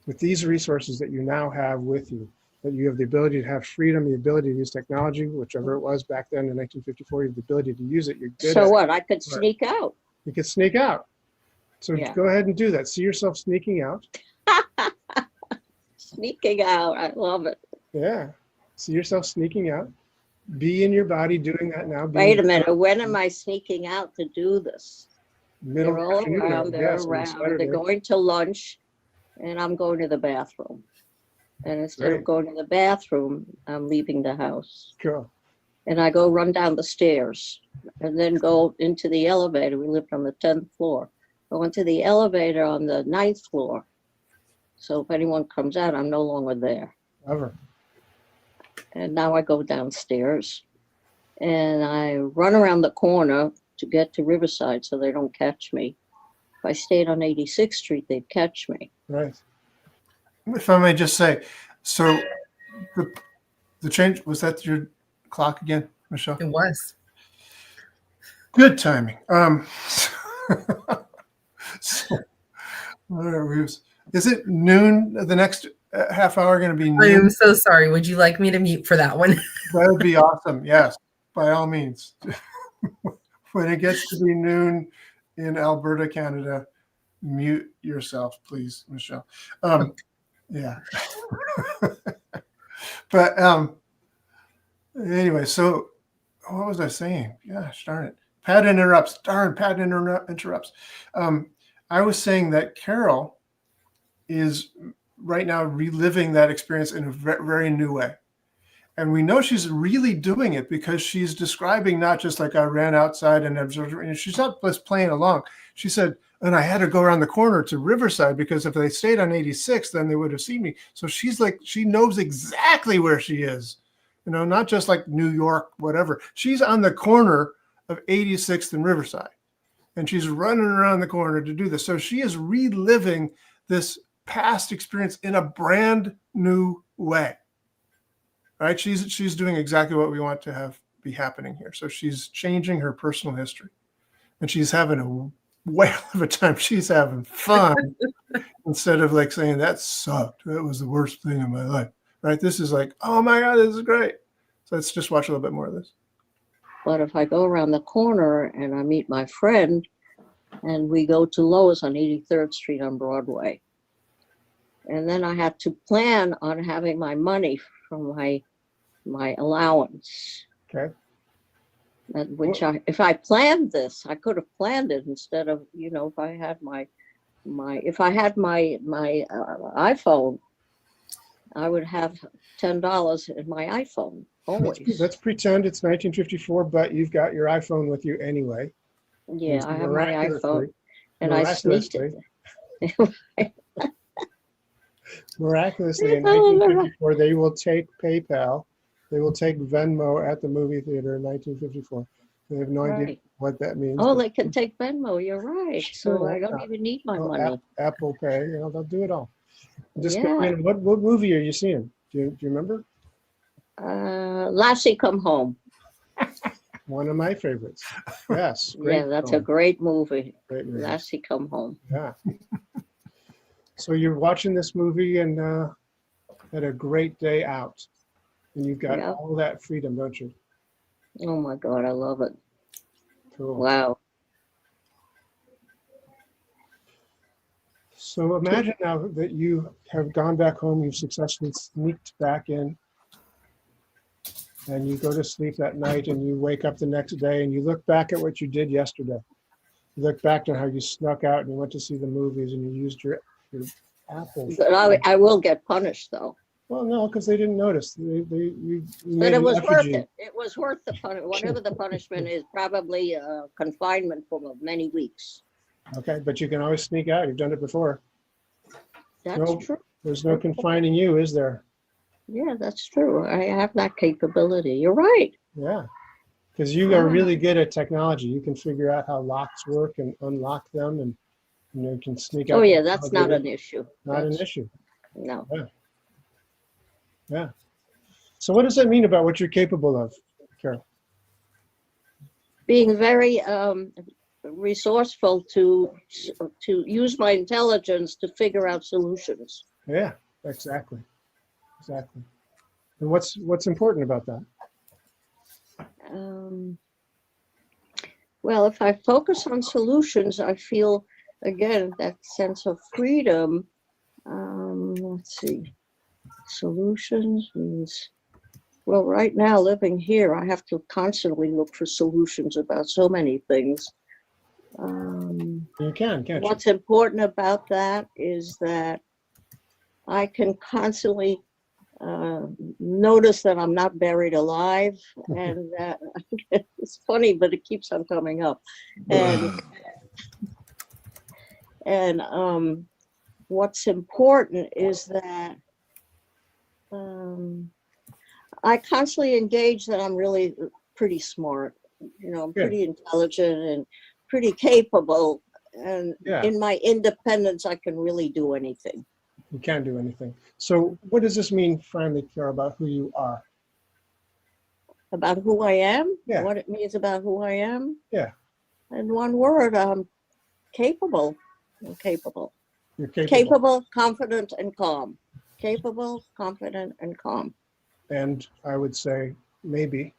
With these resources that you now have with you, that you have the ability to have freedom, the ability to use technology, whichever it was back then in 1954, you have the ability to use it. You're good So at what? I could sneak out. You could sneak out. So Yeah. go ahead and do that. See yourself sneaking out. Sneaking out. I love it. Yeah. See yourself sneaking out. Be in your body doing that now. Wait a minute. When am I sneaking out to do this? Middle They're all afternoon, around. They're yes, on around. Saturday. They're going to lunch, and I'm going to the bathroom. And instead Great. of going to the bathroom, I'm leaving the house. Cool. And I go run down the stairs and then go into the elevator. We lived on the 10th floor. Go into the elevator on the 9th floor. So if anyone comes out, I'm no longer there. Ever. And now I go downstairs and I run around the corner to get to Riverside so they don't catch me. If I stayed on 86th Street, they'd catch me. Right. If I may just say, so the change, was that your clock again, Michelle? It was. Good timing. So, is it noon? The next half hour going to be I am noon? so sorry. Would you like me to mute for that one? That would be awesome. Yes, by all means. When it gets to be noon in Alberta, Canada, mute yourself, please, Michelle. Yeah. But anyway, so what was I saying? Gosh darn it. Pat interrupts. Darn, Pat interrupts. I was saying that Carol is right now reliving that experience in a very new way. And we know she's really doing it because she's describing not just like I ran outside and observed, and she's not just playing along. She said, and I had to go around the corner to Riverside because if they stayed on 86, then they would have seen me. So she's like, she knows exactly where she is, you know, not just like New York, whatever. She's on the corner of 86th and Riverside, and she's running around the corner to do this. So she is reliving this past experience in a brand new way. Right? She's doing exactly what we want to have be happening here. So she's changing her personal history, and she's having a whale of a time. She's having fun instead of like saying that sucked. That was the worst thing in my life. Right? This is like, oh my God, this is great. So let's just watch a little bit more of this. But if I go around the corner and I meet my friend and we go to Lowe's on 83rd Street on Broadway, and then I have to plan on having my money from my allowance. Okay. Which if I planned this, I could have planned it instead of, you know, if I had my iPhone, I would have $10 in my iPhone always. Let's pretend it's 1954, but you've got your iPhone with you anyway. Yeah, I have my iPhone, and I sneaked it. Miraculously, in 1954, they will take PayPal. They will take Venmo at the movie theater in 1954. They have no idea what that means. Oh, they can take Venmo. You're right. Sure, So I don't even need my money. Apple Pay, you know, they'll do it all. Just Yeah. go in. What movie are you seeing? Do you remember? Lassie Come Home. One of my favorites. Yes. Yeah, that's a great movie. Great movie. Lassie Come Home. Yeah. So you're watching this movie and had a great day out, and you've got all that freedom, don't you? Oh my God, I love it. Cool. Wow. So imagine now that you have gone back home, you've successfully sneaked back in, and you go to sleep that night and you wake up the next day and you look back at what you did yesterday. You look back to how you snuck out and you went to see the movies and you used your Apple. But I will get punished though. Well, no, because they didn't notice. You But it was worth it. It was worth the punishment. Whatever the punishment is, probably confinement for many weeks. Okay, but you can always sneak out. You've done it before. That's true. There's no confining you, is there? Yeah, that's true. I have that capability. You're right. Yeah, because you are really good at technology. You can figure out how locks work and unlock them, and you can sneak out. Oh yeah, that's not an issue. Not an issue. No. Yeah. So what does that mean about what you're capable of, Carol? Being very resourceful to use my intelligence to figure out solutions. Yeah, exactly. And what's important about that? Well, if I focus on solutions, I feel again that sense of freedom. Let's see. Solutions means, well, right now living here, I have to constantly look for solutions about so many things. You can't you? What's important about that is that I can constantly notice that I'm not buried alive, and that it's funny, but it keeps on coming up. And what's important is that I constantly engage that I'm really pretty smart, I'm pretty intelligent and pretty capable, and in my independence, I can really do anything. You can do anything. So what does this mean, finally, Carol, about who you are? About who I am? Yeah. What it means about who I am? Yeah. In one word, I'm capable. I'm capable. You're capable. Capable, confident, and calm. Capable, confident, and calm. And I would say maybe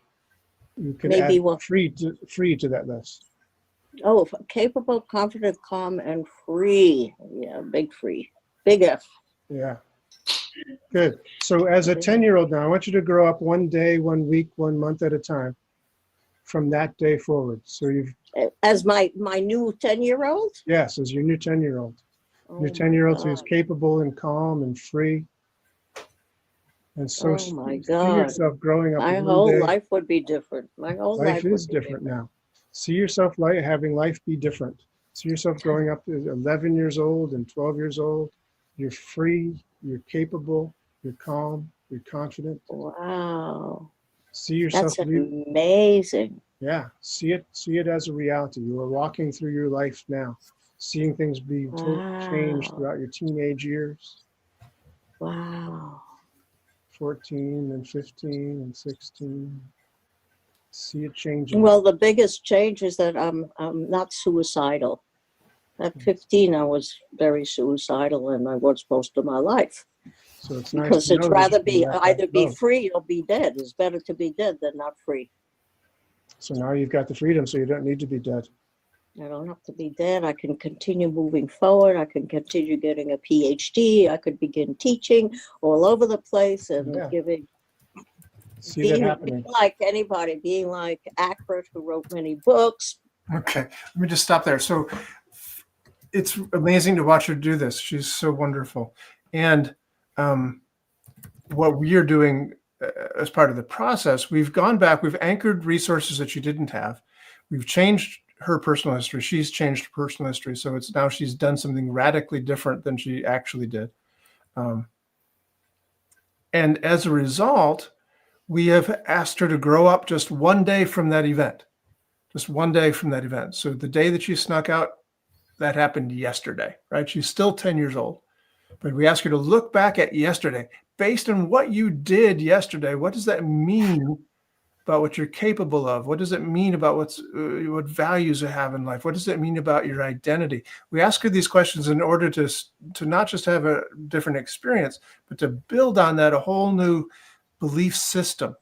you can Maybe add what? free to that list. Oh, capable, confident, calm, and free. Yeah, big free. Big F. Yeah. Good. So as a 10-year-old now, I want you to grow up 1 day, 1 week, 1 month at a time from that day forward. So you've, As my new 10-year-old? yes, as your new 10-year-old. Your 10-year-old who's capable and calm and free. And so Oh my see God. yourself growing up My 1 whole day. life would be different. My whole Life life would is be different now. See yourself having life be different. See yourself growing up at 11 years old and 12 years old. You're free, you're capable, you're calm, you're confident. Wow. See yourself That's amazing. Yeah, see it as a reality. You are walking through your life now, seeing things be changed Wow. throughout your teenage years, Wow. 14 and 15 and 16. See it changing. Well, the biggest change is that I'm not suicidal. At 15, I was very suicidal, and I was most of my life. So it's nice Because to it's know that rather you can be let that either be go. free or be dead. It's better to be dead than not free. So now you've got the freedom, so you don't need to be dead. I don't have to be dead. I can continue moving forward. I can continue getting a PhD. I could begin teaching all over the place and Yeah. See that being happening. like anybody, being like Ackford, who wrote many books. Okay, let me just stop there. So it's amazing to watch her do this. She's so wonderful. And what we are doing as part of the process, we've gone back, we've anchored resources that she didn't have. We've changed her personal history. She's changed her personal history. So it's now she's done something radically different than she actually did. And as a result, we have asked her to grow up just 1 day from that event. Just 1 day from that event. So the day that she snuck out, that happened yesterday, right? She's still 10 years old. But we ask her to look back at yesterday. Based on what you did yesterday, what does that mean about what you're capable of? What does it mean about what values you have in life? What does it mean about your identity? We ask her these questions in order to not just have a different experience, but to build on that a whole new belief system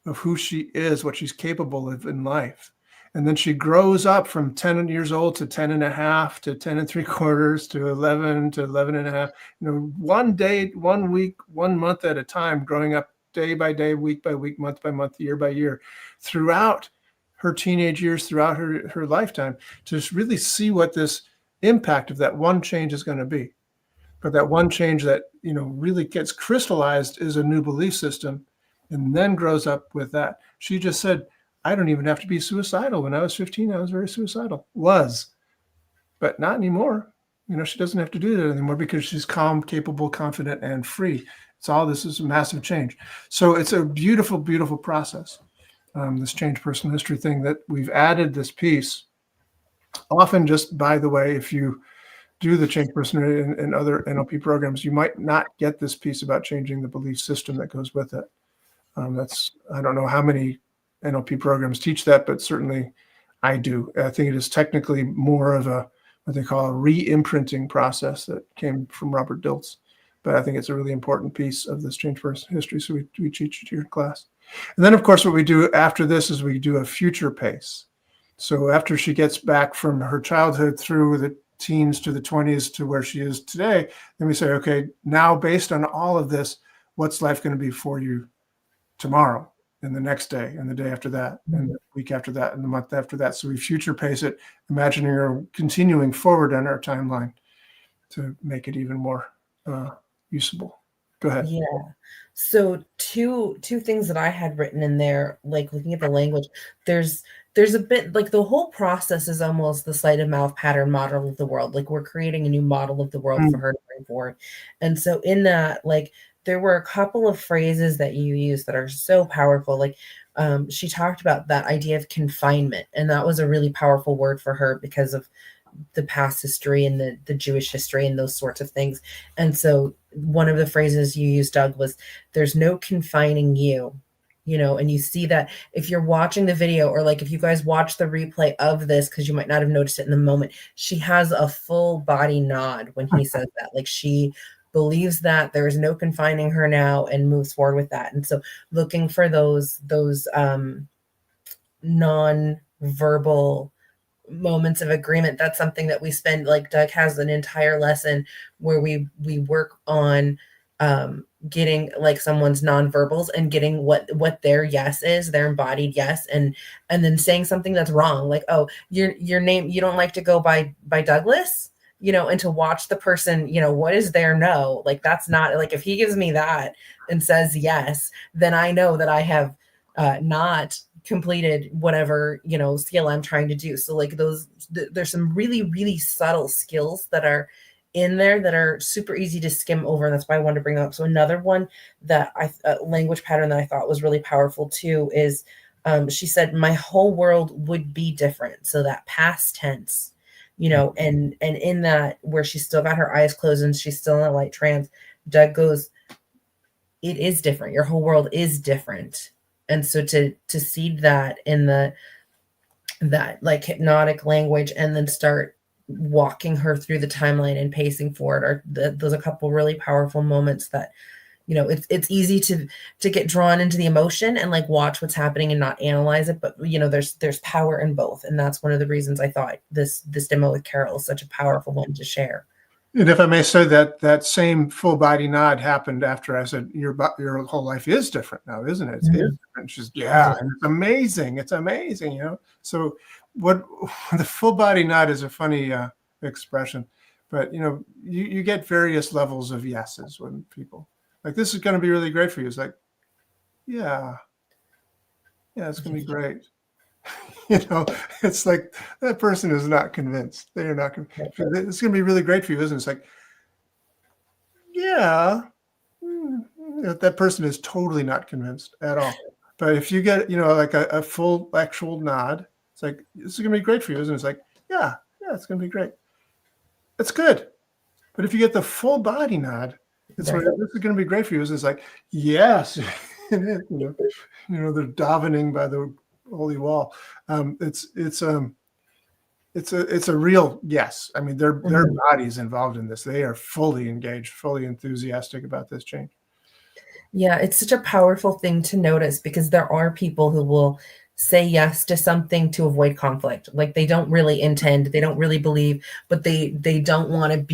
of who she is, what she's capable of in life. And then she grows up from 10 years old to 10 and a half to 10 and 3/4 to 11 to 11 and a half, 1 day, 1 week, 1 month at a time, growing up day by day, week by week, month by month, year by year, throughout her teenage years, throughout her lifetime, to just really see what this impact of that one change is going to be. But that one change that, really gets crystallized is a new belief system and then grows up with that. She just said, I don't even have to be suicidal. When I was 15, I was very suicidal. But not anymore. She doesn't have to do that anymore because she's calm, capable, confident, and free. This is a massive change. So it's a beautiful, beautiful process. This change personal history thing that we've added this piece. Often, just by the way, if you do the change personality and other NLP programs, you might not get this piece about changing the belief system that goes with it. I don't know how many NLP programs teach that, but certainly I do. I think it is technically more of what they call a re-imprinting process that came from Robert Dilts. But I think it's a really important piece of this change personal history. So we teach it to your class. And then, of course, what we do after this is we do a future pace. So after she gets back from her childhood through the teens to the 20s to where she is today, then we say, okay, now based on all of this, what's life going to be for you tomorrow and the next day and the day after that and the week after that and the month after that? So we future pace it, imagining her continuing forward on our timeline to make it even more usable. Go ahead. Yeah. So two things that I had written in there, like looking at the language, there's a bit like the whole process is almost the sleight of mouth pattern model of the world. Like we're creating a new model of the world for her to bring forward. And so in that, like there were a couple of phrases that you use that are so powerful. Like she talked about that idea of confinement. And that was a really powerful word for her because of the past history and the Jewish history and those sorts of things. And so one of the phrases you used, Doug, was there's no confining you, and you see that if you're watching the video or like if you guys watch the replay of this, because you might not have noticed it in the moment, she has a full body nod when he says that. Like she believes that there is no confining her now and moves forward with that. And so looking for those non-verbal moments of agreement, that's something that we spend, like Doug has an entire lesson where we work on getting like someone's nonverbals and getting what their yes is, their embodied yes, and then saying something that's wrong, like, oh, your name, you don't like to go by Douglas, and to watch the person, what is their no, like, that's not like, if he gives me that and says yes, then I know that I have not completed whatever skill I'm trying to do. So like there's some really, really subtle skills that are in there that are super easy to skim over, and that's why I wanted to bring them up. So another one that language pattern that I thought was really powerful too is she said, my whole world would be different. So that past tense, and in that, where she's still got her eyes closed and she's still in a light trance, Doug goes, it is different. Your whole world is different. And so to seed that in that like hypnotic language, and then start walking her through the timeline and pacing for it, those a couple really powerful moments that, it's easy to get drawn into the emotion and like watch what's happening and not analyze it. But there's power in both. And that's one of the reasons I thought this demo with Carol is such a powerful one to share. And if I may say, that same full body nod happened after I said, your whole life is different now, isn't it? It's different. She's, yeah, and it's amazing. It's amazing, So what the full body nod is a funny expression, but you get various levels of yeses when people like, this is going to be really great for you. It's like, yeah, it's going to be great. It's like that person is not convinced. They are not convinced. It's going to be really great for you, isn't it? It's like, yeah, that person is totally not convinced at all. But if you get, like a full actual nod, it's like, this is going to be great for you, isn't it? It's like, yeah, it's going to be great. It's good. But if you get the full body nod, it's right. Like, this is going to be great for you. It's like, yes, they're davening by the holy wall. It's a real yes. I mean, their body's involved in this. They are fully engaged, fully enthusiastic about this change. Yeah, it's such a powerful thing to notice, because there are people who will say yes to something to avoid conflict. Like, they don't really intend, they don't really believe, but they don't want to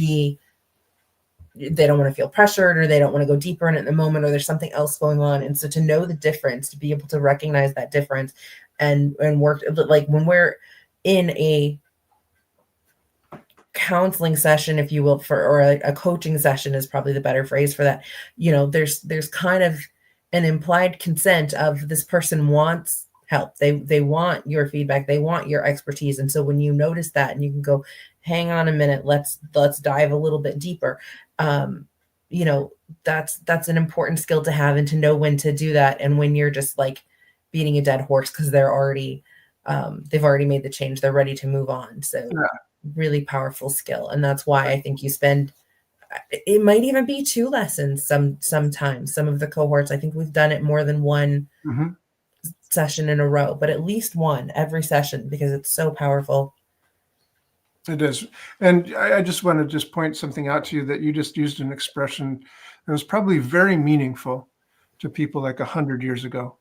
feel pressured, or they don't want to go deeper in it in the moment, or there's something else going on. And so to know the difference, to be able to recognize that difference and work, like when we're in a counseling session, if you will, or a coaching session is probably the better phrase for that. There's kind of an implied consent of, this person wants help. They want your feedback. They want your expertise. And so when you notice that, and you can go, hang on a minute, let's dive a little bit deeper. That's an important skill to have, and to know when to do that, and when you're just like beating a dead horse, because they're already they've already made the change, they're ready to move on. So really powerful skill. And that's why I think you spend, it might even be 2 lessons sometimes, some of the cohorts. I think we've done it more than one session in a row, but at least one every session, because it's so powerful. It is. And I just want to point something out to you, that you just used an expression that was probably very meaningful to people like 100 years ago.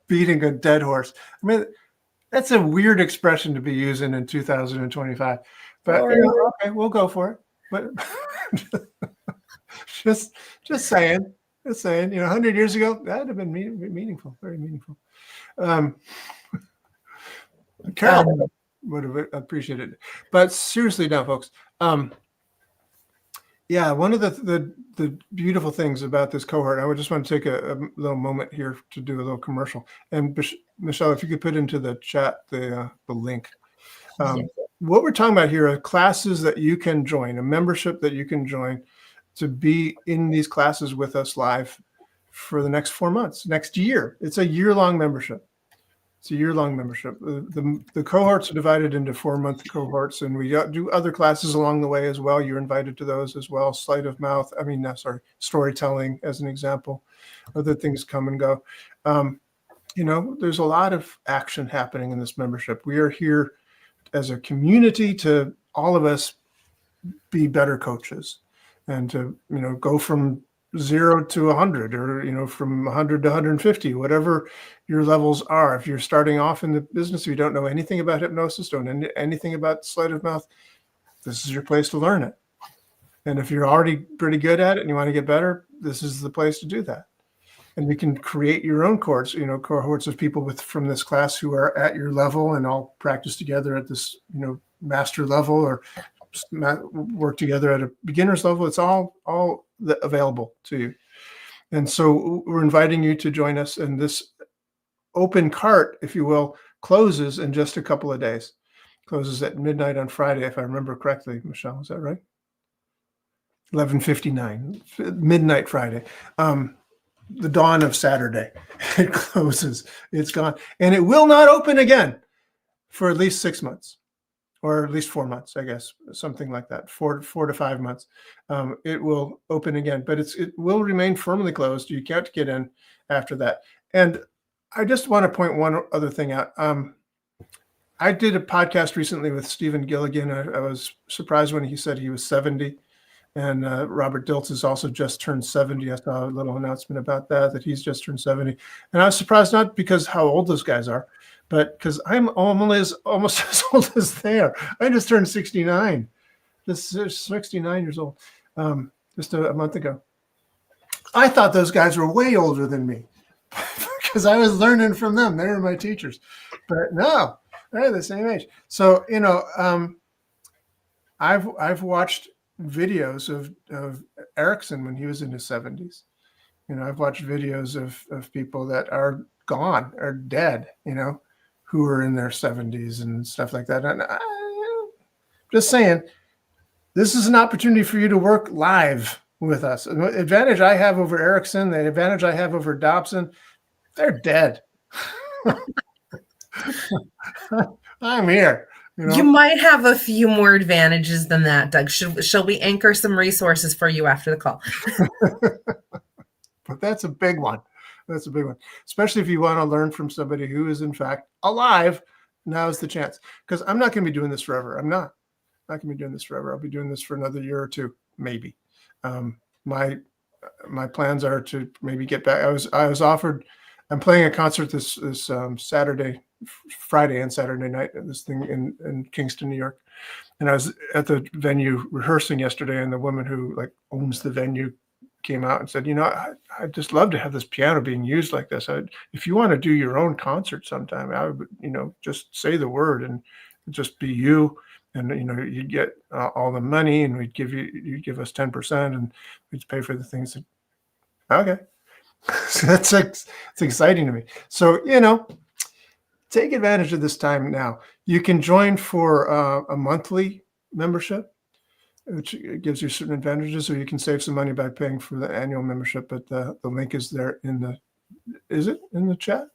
Beating a dead horse. I mean, that's a weird expression to be using in 2025. But okay, we'll go for it. But just saying. 100 years ago, that'd have been meaningful, very meaningful. Carol would have appreciated it. But seriously now, folks, one of the beautiful things about this cohort, I would just want to take a little moment here to do a little commercial. And Michelle, if you could put into the chat the link. What we're talking about here are classes that you can join, a membership that you can join to be in these classes with us live for the next 4 months, next year. It's a year-long membership. It's a year-long membership. The cohorts are divided into 4-month cohorts, and we do other classes along the way as well. You're invited to those as well. Sleight of Mouth, storytelling as an example. Other things come and go. There's a lot of action happening in this membership. We are here as a community to all of us be better coaches, and to go from 0 to 100, or from 100 to 150, whatever your levels are. If you're starting off in the business, if you don't know anything about hypnosis, don't know anything about Sleight of Mouth, this is your place to learn it. And if you're already pretty good at it and you want to get better, this is the place to do that. And you can create your own cohorts of people from this class who are at your level and all practice together at this, master level, or work together at a beginner's level. It's all available to you. And so we're inviting you to join us. And this open cart, if you will, closes in just a couple of days. Closes at midnight on Friday, if I remember correctly. Michelle, is that right? 11:59, midnight Friday. The dawn of Saturday. It closes. It's gone. And it will not open again for at least 6 months, or at least 4 months, I guess, something like that, 4 to 5 months. It will open again, but it will remain firmly closed. You can't get in after that. And I just want to point one other thing out. I did a podcast recently with Stephen Gilligan. I was surprised when he said he was 70. And Robert Dilts has also just turned 70. I saw a little announcement about that he's just turned 70. And I was surprised, not because how old those guys are, but because I'm almost as old as they are. I just turned 69. This is 69 years old, just a month ago. I thought those guys were way older than me because I was learning from them. They were my teachers. But no, they're the same age. So, I've watched videos of Erickson when he was in his 70s. I've watched videos of people that are gone, are dead, who are in their 70s and stuff like that. And just saying, this is an opportunity for you to work live with us. The advantage I have over Erickson, the advantage I have over Dobson, they're dead. I'm here. You might have a few more advantages than that, Doug. Shall we anchor some resources for you after the call? But that's a big one. That's a big one, especially if you want to learn from somebody who is in fact alive. Now's the chance, because I'm not going to be doing this forever. I'm not going to be doing this forever. I'll be doing this for another year or two, maybe. My plans are to maybe get back. I was offered. I'm playing a concert this Friday and Saturday night at this thing in Kingston, New York. And I was at the venue rehearsing yesterday, and the woman who owns the venue came out and said, I'd just love to have this piano being used like this. If you want to do your own concert sometime, I would, just say the word and just be you. And, you'd get all the money, and you'd give us 10%, and we'd pay for the things. Okay. So it's exciting to me. So, take advantage of this time now. You can join for a monthly membership, which gives you certain advantages, or you can save some money by paying for the annual membership. But the link is there is it in the chat?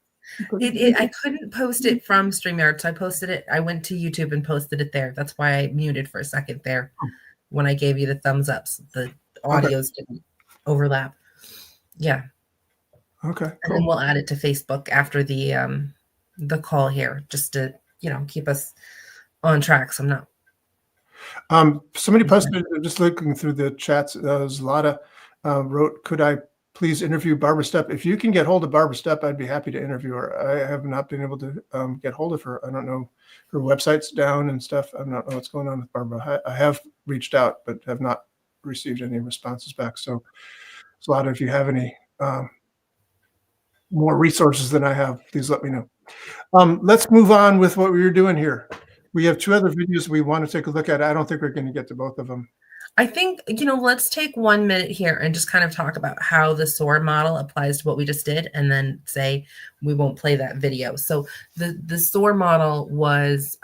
I couldn't post it from StreamYard, so I posted it. I went to YouTube and posted it there. That's why I muted for a second there when I gave you the thumbs up. So the audios didn't overlap. Yeah. Okay. Cool. And then we'll add it to Facebook after the call here, just to keep us on track. So I'm not. Somebody posted, just looking through the chats, there was a lot of wrote, could I please interview Barbara Stepp? If you can get hold of Barbara Stepp, I'd be happy to interview her. I have not been able to get hold of her. I don't know, her website's down and stuff. I don't know what's going on with Barbara. I have reached out, but have not received any responses back. So Zlata, if you have any more resources than I have, please let me know. Let's move on with what we were doing here. We have 2 other videos we want to take a look at. I don't think we're going to get to both of them. I think, let's take 1 minute here and just kind of talk about how the SOAR model applies to what we just did, and then say we won't play that video. So the SOAR model was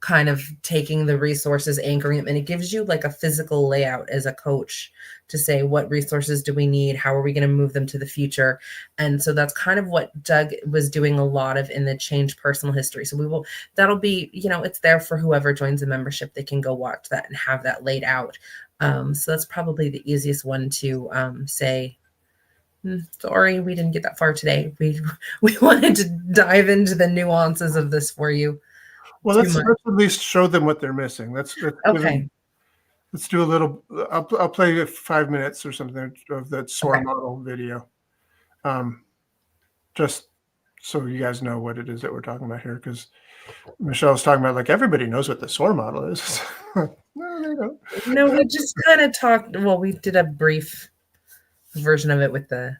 kind of taking the resources, anchoring them, and it gives you like a physical layout as a coach to say, what resources do we need? How are we going to move them to the future? And so that's kind of what Doug was doing a lot of in the Change Personal History. So that'll be, it's there for whoever joins the membership. They can go watch that and have that laid out. So that's probably the easiest one to say, sorry, we didn't get that far today. We wanted to dive into the nuances of this for you. Well, let's at least show them what they're missing. Let's okay. Let's do a little. I'll play 5 minutes or something of that SOAR model video, just so you guys know what it is that we're talking about here. Because Michelle's talking about everybody knows what the SOAR model is. No, they don't. No, we just kind of talked. Well, we did a brief version of it with the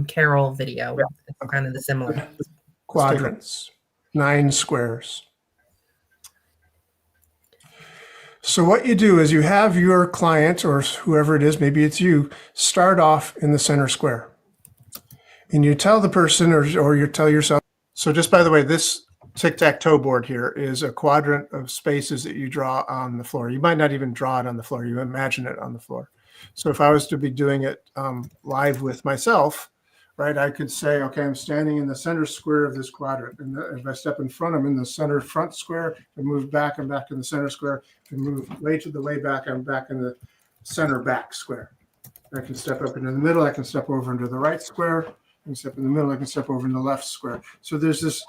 Carol video. It's kind of the similar Quadrants, 9 squares. So what you do is you have your client or whoever it is, maybe it's you, start off in the center square. And you tell the person or you tell yourself. So just by the way, this tic-tac-toe board here is a quadrant of spaces that you draw on the floor. You might not even draw it on the floor. You imagine it on the floor. So if I was to be doing it live with myself, right, I could say, okay, I'm standing in the center square of this quadrant. And if I step in front, I'm in the center front square. If I move back, I'm back in the center square. If I move way to the way back, I'm back in the center back square. I can step up into the middle. I can step over into the right square. I can step in the middle. I can step over in the left square. So there's this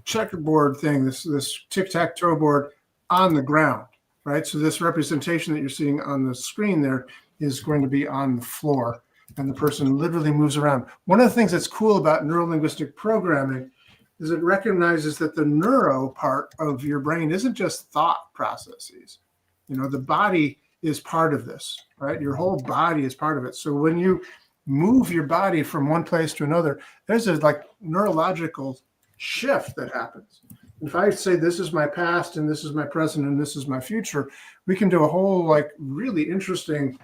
checkerboard thing, this tic-tac-toe board on the ground, right? So this representation that you're seeing on the screen there is going to be on the floor, and the person literally moves around. One of the things that's cool about neuro-linguistic programming is it recognizes that the neuro part of your brain isn't just thought processes. You know, the body is part of this, right? Your whole body is part of it. So when you move your body from one place to another, there's a like neurological shift that happens. If I say this is my past and this is my present and this is my future, we can do a whole like really interesting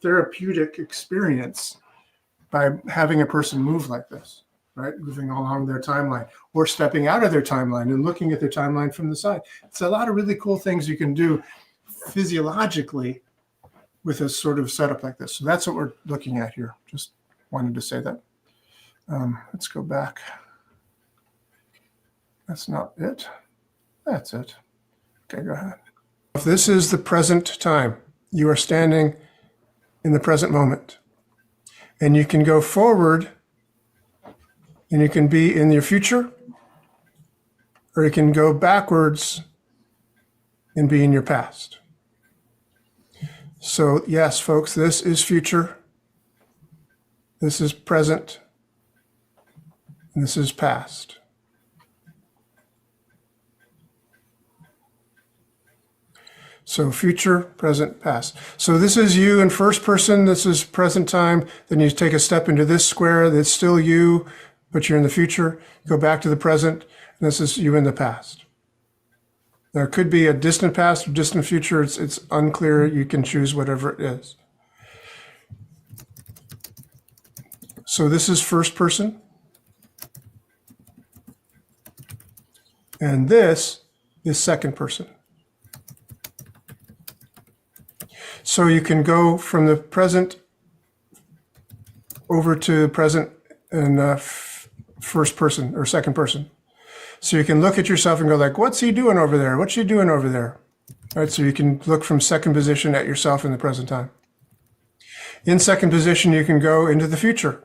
therapeutic experience by having a person move like this, right? Moving along their timeline or stepping out of their timeline and looking at their timeline from the side. It's a lot of really cool things you can do physiologically with a sort of setup like this. So that's what we're looking at here. Just wanted to say that. Let's go back. That's not it. That's it. Okay, go ahead. If this is the present time, you are standing in the present moment. And you can go forward and you can be in your future, or you can go backwards and be in your past. So yes, folks, this is future, this is present, and this is past. So future, present, past. So this is you in first person, this is present time. Then you take a step into this square that's still you, but you're in the future. Go back to the present, and this is you in the past. There could be a distant past or distant future. It's unclear. You can choose whatever it is. So this is first person. And this is second person. So you can go from the present over to present and first person or second person. So you can look at yourself and go like, what's he doing over there? What's she doing over there? All right, so you can look from second position at yourself in the present time. In second position, you can go into the future.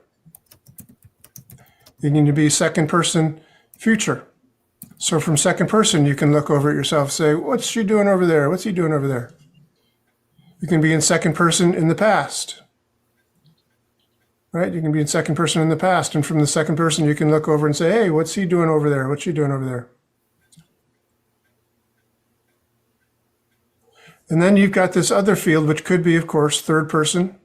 You need to be second person future. So from second person, you can look over at yourself, say, what's she doing over there? What's he doing over there? You can be in second person in the past, right? You can be in second person in the past. And from the second person, you can look over and say, hey, what's he doing over there? What's she doing over there? And then you've got this other field, which could be, of course, third person.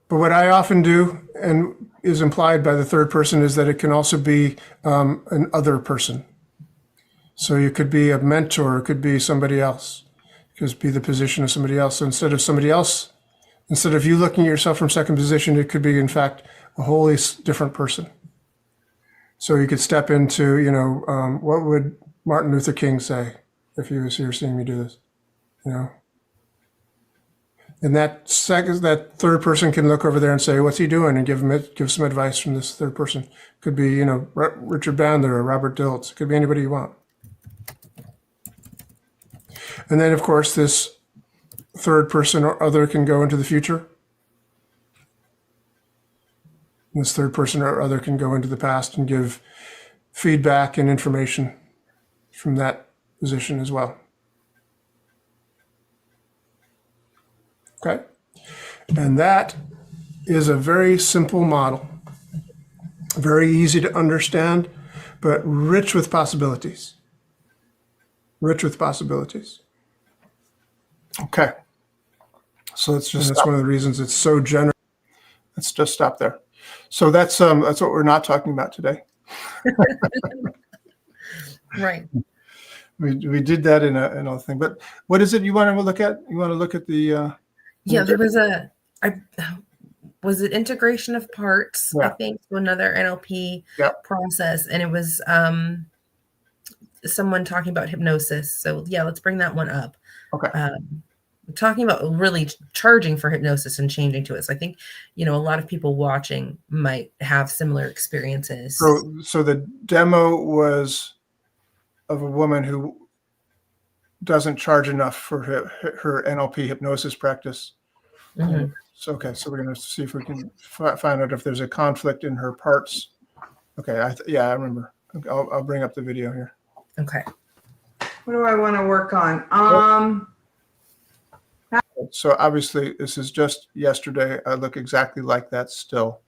But what I often do, and is implied by the third person, is that it can also be an other person. So you could be a mentor, it could be somebody else. It could be the position of somebody else. So instead of you looking at yourself from second position, it could be, in fact, a wholly different person. So you could step into, what would Martin Luther King say if he was here seeing me do this, And that third person can look over there and say, what's he doing? And give some advice from this third person. Could be, Richard Bandler or Robert Dilts. It could be anybody you want. And then, of course, this third person or other can go into the future. And this third person or other can go into the past and give feedback and information from that position as well. Okay? And that is a very simple model, very easy to understand. but rich with possibilities. Rich with possibilities. Okay. So that's one of the reasons it's so generous. Let's just stop there. So that's what we're not talking about today. Right. We did that in a thing. But what is it you want to look at? You want to look at the Yeah, there was it integration of parts, I think, to another NLP process. And it was someone talking about hypnosis. So yeah, let's bring that one up. Okay. Talking about really charging for hypnosis and changing to it. So I think, a lot of people watching might have similar experiences. So the demo was of a woman who doesn't charge enough for her NLP hypnosis practice. Mm-hmm. So we're going to see if we can find out if there's a conflict in her parts. Okay, I remember. I'll bring up the video here. Okay. What do I want to work on? So obviously this is just yesterday. I look exactly like that still.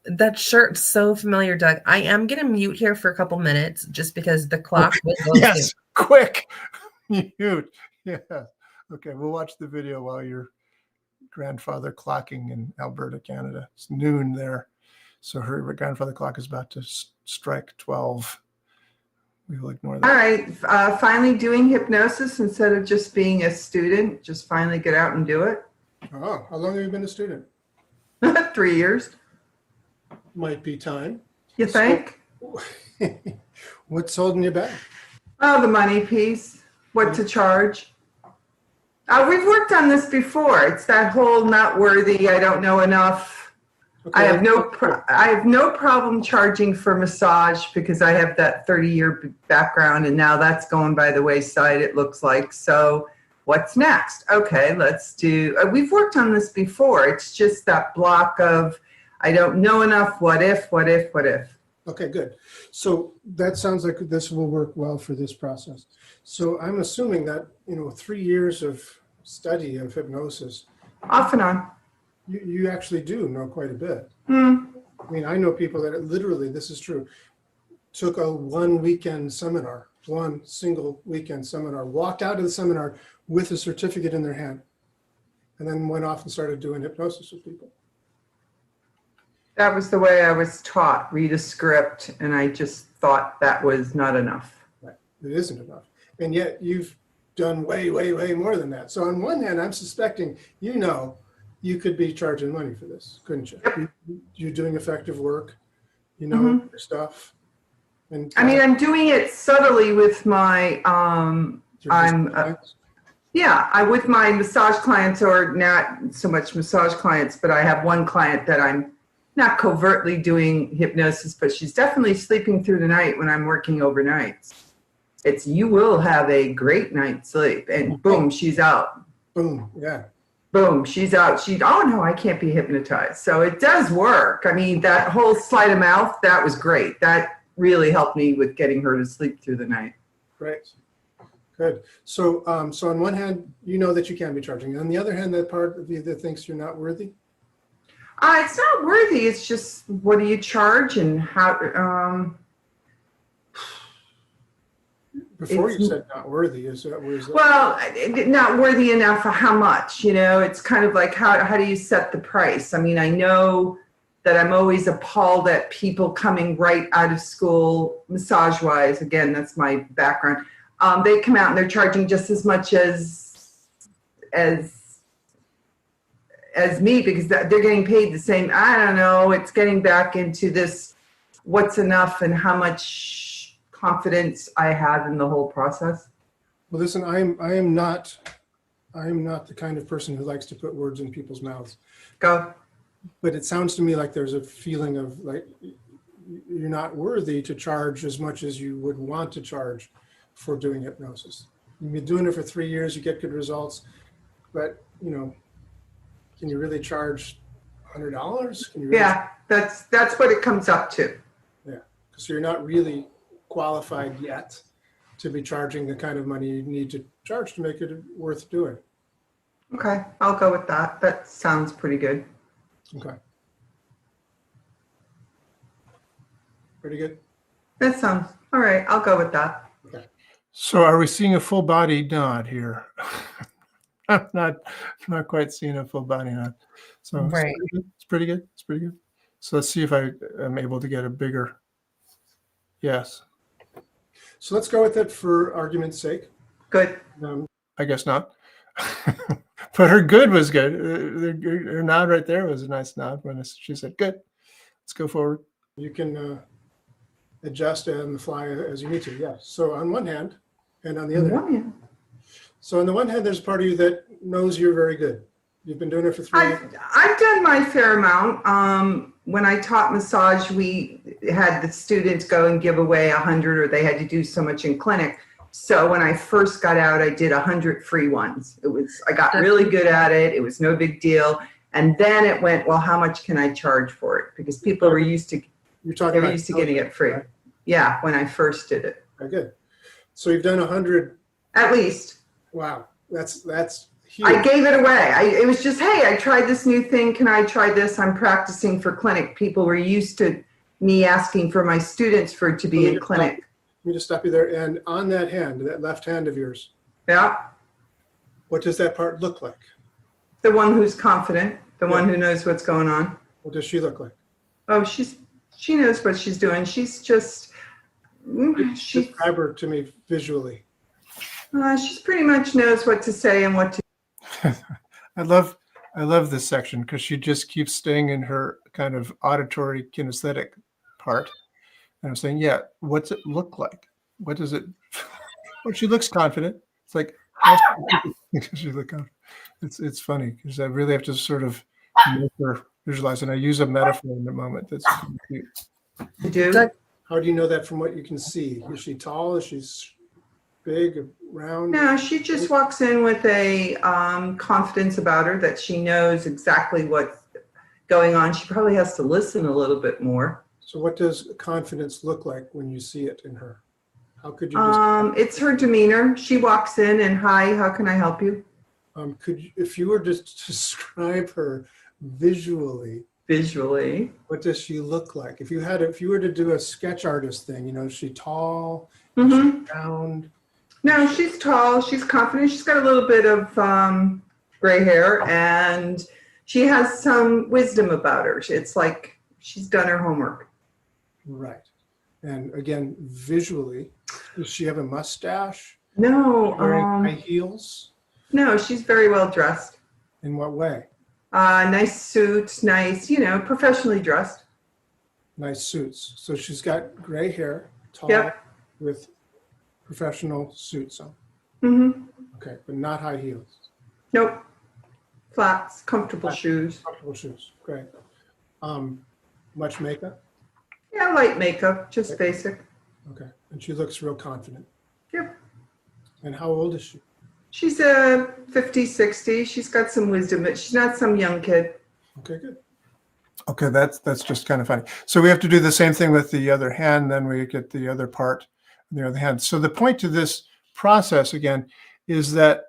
That shirt's so familiar, Doug. I am going to mute here for a couple minutes just because the clock will go. Yes, quick. Mute. Yeah. Okay, we'll watch the video while your grandfather clocking in Alberta, Canada. It's noon there. So her grandfather clock is about to strike 12. We will ignore that. All right. Finally doing hypnosis instead of just being a student. Just finally get out and do it. Oh, how long have you been a student? 3 years. Might be time. You think? What's holding you back? Oh, the money piece. What to charge. We've worked on this before. It's that whole not worthy, I don't know enough. Okay. I have no problem charging for massage because I have that 30-year background and now that's going by the wayside, it looks like. So what's next? Okay, let's do, we've worked on this before. It's just that block of, I don't know enough, what if? Okay, good. So that sounds like this will work well for this process. So I'm assuming that, 3 years of study of hypnosis. Off and on. You actually do know quite a bit. I mean, I know people that literally, this is true, took a one single weekend seminar, walked out of the seminar with a certificate in their hand, and then went off and started doing hypnosis with people. That was the way I was taught, read a script, and I just thought that was not enough. Right. It isn't enough. And yet you've done way, way, way more than that. So on one hand, I'm suspecting, you could be charging money for this, couldn't you? Yep. You're doing effective work, your stuff. And I'm doing it subtly with my, with my massage clients, or not so much massage clients, but I have one client that I'm not covertly doing hypnosis, but she's definitely sleeping through the night when I'm working overnights. It's, you will have a great night's sleep, and boom, she's out. Boom, yeah. Boom, she's out. Oh no, I can't be hypnotized. So it does work. I mean, that whole Sleight of Mouth, that was great. That really helped me with getting her to sleep through the night. Great. Good. So on one hand, that you can be charging. On the other hand, that part of you that thinks you're not worthy? It's not worthy. It's just, what do you charge and how? Before you said not worthy, is that? Well, not worthy enough for how much, it's kind of like, how do you set the price? I mean, I know that I'm always appalled at people coming right out of school, massage-wise. Again, that's my background. They come out and they're charging just as much as me, because they're getting paid the same. I don't know. It's getting back into this, what's enough and how much confidence I have in the whole process. Well, listen, I am not the kind of person who likes to put words in people's mouths. Go. But it sounds to me like there's a feeling of like you're not worthy to charge as much as you would want to charge for doing hypnosis. You've been doing it for 3 years, you get good results, but can you really charge $100? Can you really that's what it comes up to. Yeah, because you're not really qualified yet to be charging the kind of money you need to charge to make it worth doing. Okay, I'll go with that. That sounds pretty good. Okay. Pretty good. That sounds all right. I'll go with that. Okay. So are we seeing a full body nod here? I'm not quite seeing a full body nod. So Right. it's pretty good. It's pretty good. So let's see if I am able to get a bigger yes. So let's go with it for argument's sake. Good. I guess not. But her good was good. Her nod right there was a nice nod when she said, good, let's go forward. You can adjust on the fly as you need to, yes. So on one hand, and on the other hand. So on the one hand, there's a part of you that knows you're very good. You've been doing it for 3 years. I've done my fair amount. When I taught massage, we had the students go and give away 100, or they had to do so much in clinic. So when I first got out, I did 100 free ones. I got really good at it. It was no big deal. And then it went, well, how much can I charge for it? Because people were used to getting it free. Right? Yeah, when I first did it. Very good. So you've done 100. At least. Wow, that's huge. I gave it away. It was just, hey, I tried this new thing. Can I try this? I'm practicing for clinic. People were used to me asking for my students to be in clinic. Let me just stop you there. And on that hand, that left hand of yours, yeah, what does that part look like? The one who's confident, the one who knows what's going on. What does she look like? Oh, she knows what she's doing. She's just describe her to me visually. She pretty much knows what to say and what to. I love this section because she just keeps staying in her kind of auditory kinesthetic part. And I'm saying, yeah, what's it look like? What does it? Well, she looks confident. It's like, she look confident. It's funny because I really have to sort of make her visualize, and I use a metaphor in the moment. That's cute. You do? How do you know that from what you can see? Is she tall? Is she big, round? No, she just walks in with a confidence about her that she knows exactly what's going on. She probably has to listen a little bit more. So what does confidence look like when you see it in her? How could you it's her demeanor. She walks in and, hi, how can I help you? If you were to describe her visually, what does she look like? If you were to do a sketch artist thing, is she tall? Is she round? No, she's tall. She's confident. She's got a little bit of gray hair, and she has some wisdom about her. It's like she's done her homework. Right. And again, visually, does she have a mustache? No. Wearing high heels? No, she's very well dressed. In what way? Nice suits, nice, professionally dressed. Nice suits. So she's got gray hair, tall, with professional suits on. Mm-hmm. Okay, but not high heels. Nope. Flats, comfortable shoes. Comfortable shoes. Great. Much makeup? Yeah, light makeup, just basic. Okay. And she looks real confident. Yep. And how old is she? She's 50, 60. She's got some wisdom, but she's not some young kid. Okay, good. Okay, that's just kind of funny. So we have to do the same thing with the other hand, then we get the other part on the other hand. So the point to this process, again, is that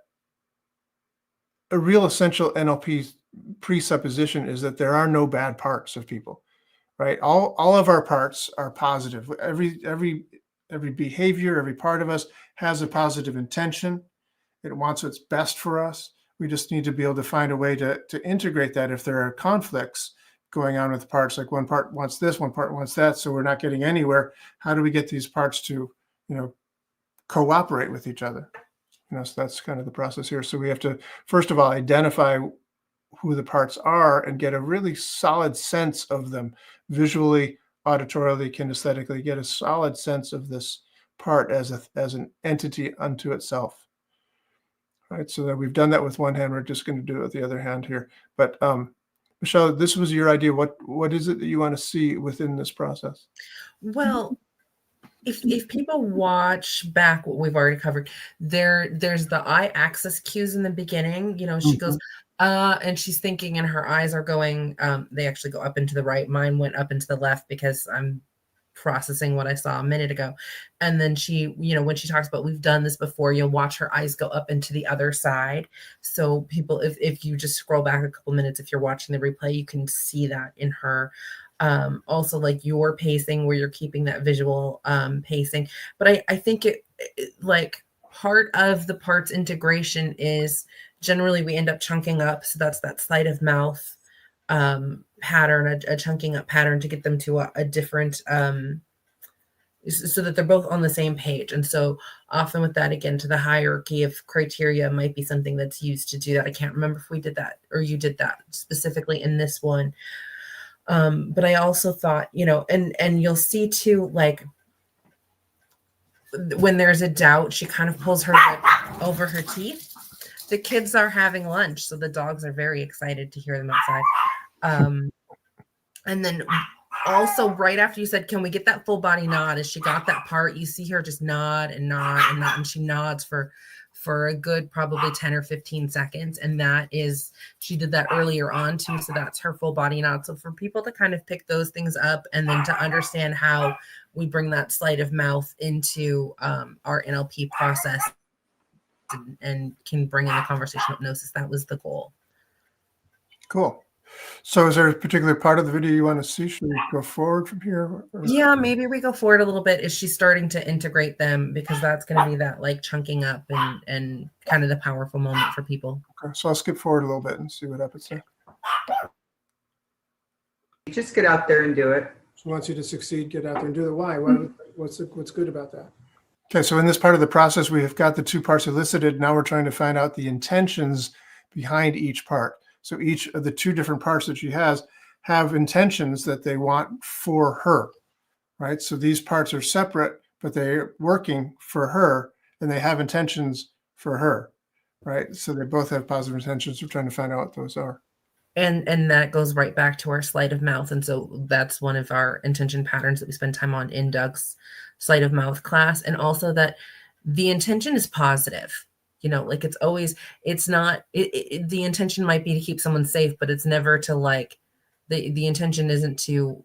a real essential NLP presupposition is that there are no bad parts of people, right? All of our parts are positive. Every behavior, every part of us has a positive intention. It wants what's best for us. We just need to be able to find a way to integrate that if there are conflicts going on with parts, like one part wants this, one part wants that, so we're not getting anywhere. How do we get these parts to, cooperate with each other? So that's kind of the process here. So we have to, first of all, identify who the parts are and get a really solid sense of them visually, auditorily, kinesthetically, get a solid sense of this part as an entity unto itself. Right, so that we've done that with one hand, we're just going to do it with the other hand here. But Michelle, this was your idea. What is it that you want to see within this process? Well, if people watch back what we've already covered, there's the eye axis cues in the beginning. She goes, and she's thinking, and her eyes are going. They actually go up into the right. Mine went up into the left because I'm processing what I saw a minute ago. And then she, when she talks about we've done this before, you'll watch her eyes go up into the other side. So people, if you just scroll back a couple minutes, if you're watching the replay, you can see that in her. Also like your pacing where you're keeping that visual pacing. But I think it like part of the parts integration is generally we end up chunking up. So that's that sleight of mouth pattern, a chunking up pattern to get them to a different, so that they're both on the same page. And so often with that, again, to the hierarchy of criteria might be something that's used to do that. I can't remember if we did that or you did that specifically in this one. But I also thought, and you'll see too, like when there's a doubt, she kind of pulls her lip over her teeth. The kids are having lunch, so the dogs are very excited to hear them outside. And then also right after you said, can we get that full body nod? As she got that part, you see her just nod and nod and nod, and she nods for a good probably 10 or 15 seconds. And that is, she did that earlier on too. So that's her full body nod. So for people to kind of pick those things up and then to understand how we bring that sleight of mouth into our NLP process and can bring in the conversation hypnosis, that was the goal. Cool. So is there a particular part of the video you want to see? Should we go forward from here? Yeah, maybe we go forward a little bit. Is she starting to integrate them? Because that's going to be that like chunking up and kind of the powerful moment for people. Okay, so I'll skip forward a little bit and see what happens there. Just get out there and do it. She wants you to succeed, get out there and do the why. What's good about that? Okay, so in this part of the process, we have got the two parts elicited. Now we're trying to find out the intentions behind each part. So each of the two different parts that she has have intentions that they want for her, right? So these parts are separate, but they're working for her and they have intentions for her, right? So they both have positive intentions. We're trying to find out what those are. And that goes right back to our sleight of mouth. And so that's one of our intention patterns that we spend time on in Doug's sleight of mouth class. And also that the intention is positive. Like it's always, it's not, the intention might be to keep someone safe, but it's never to like, the intention isn't to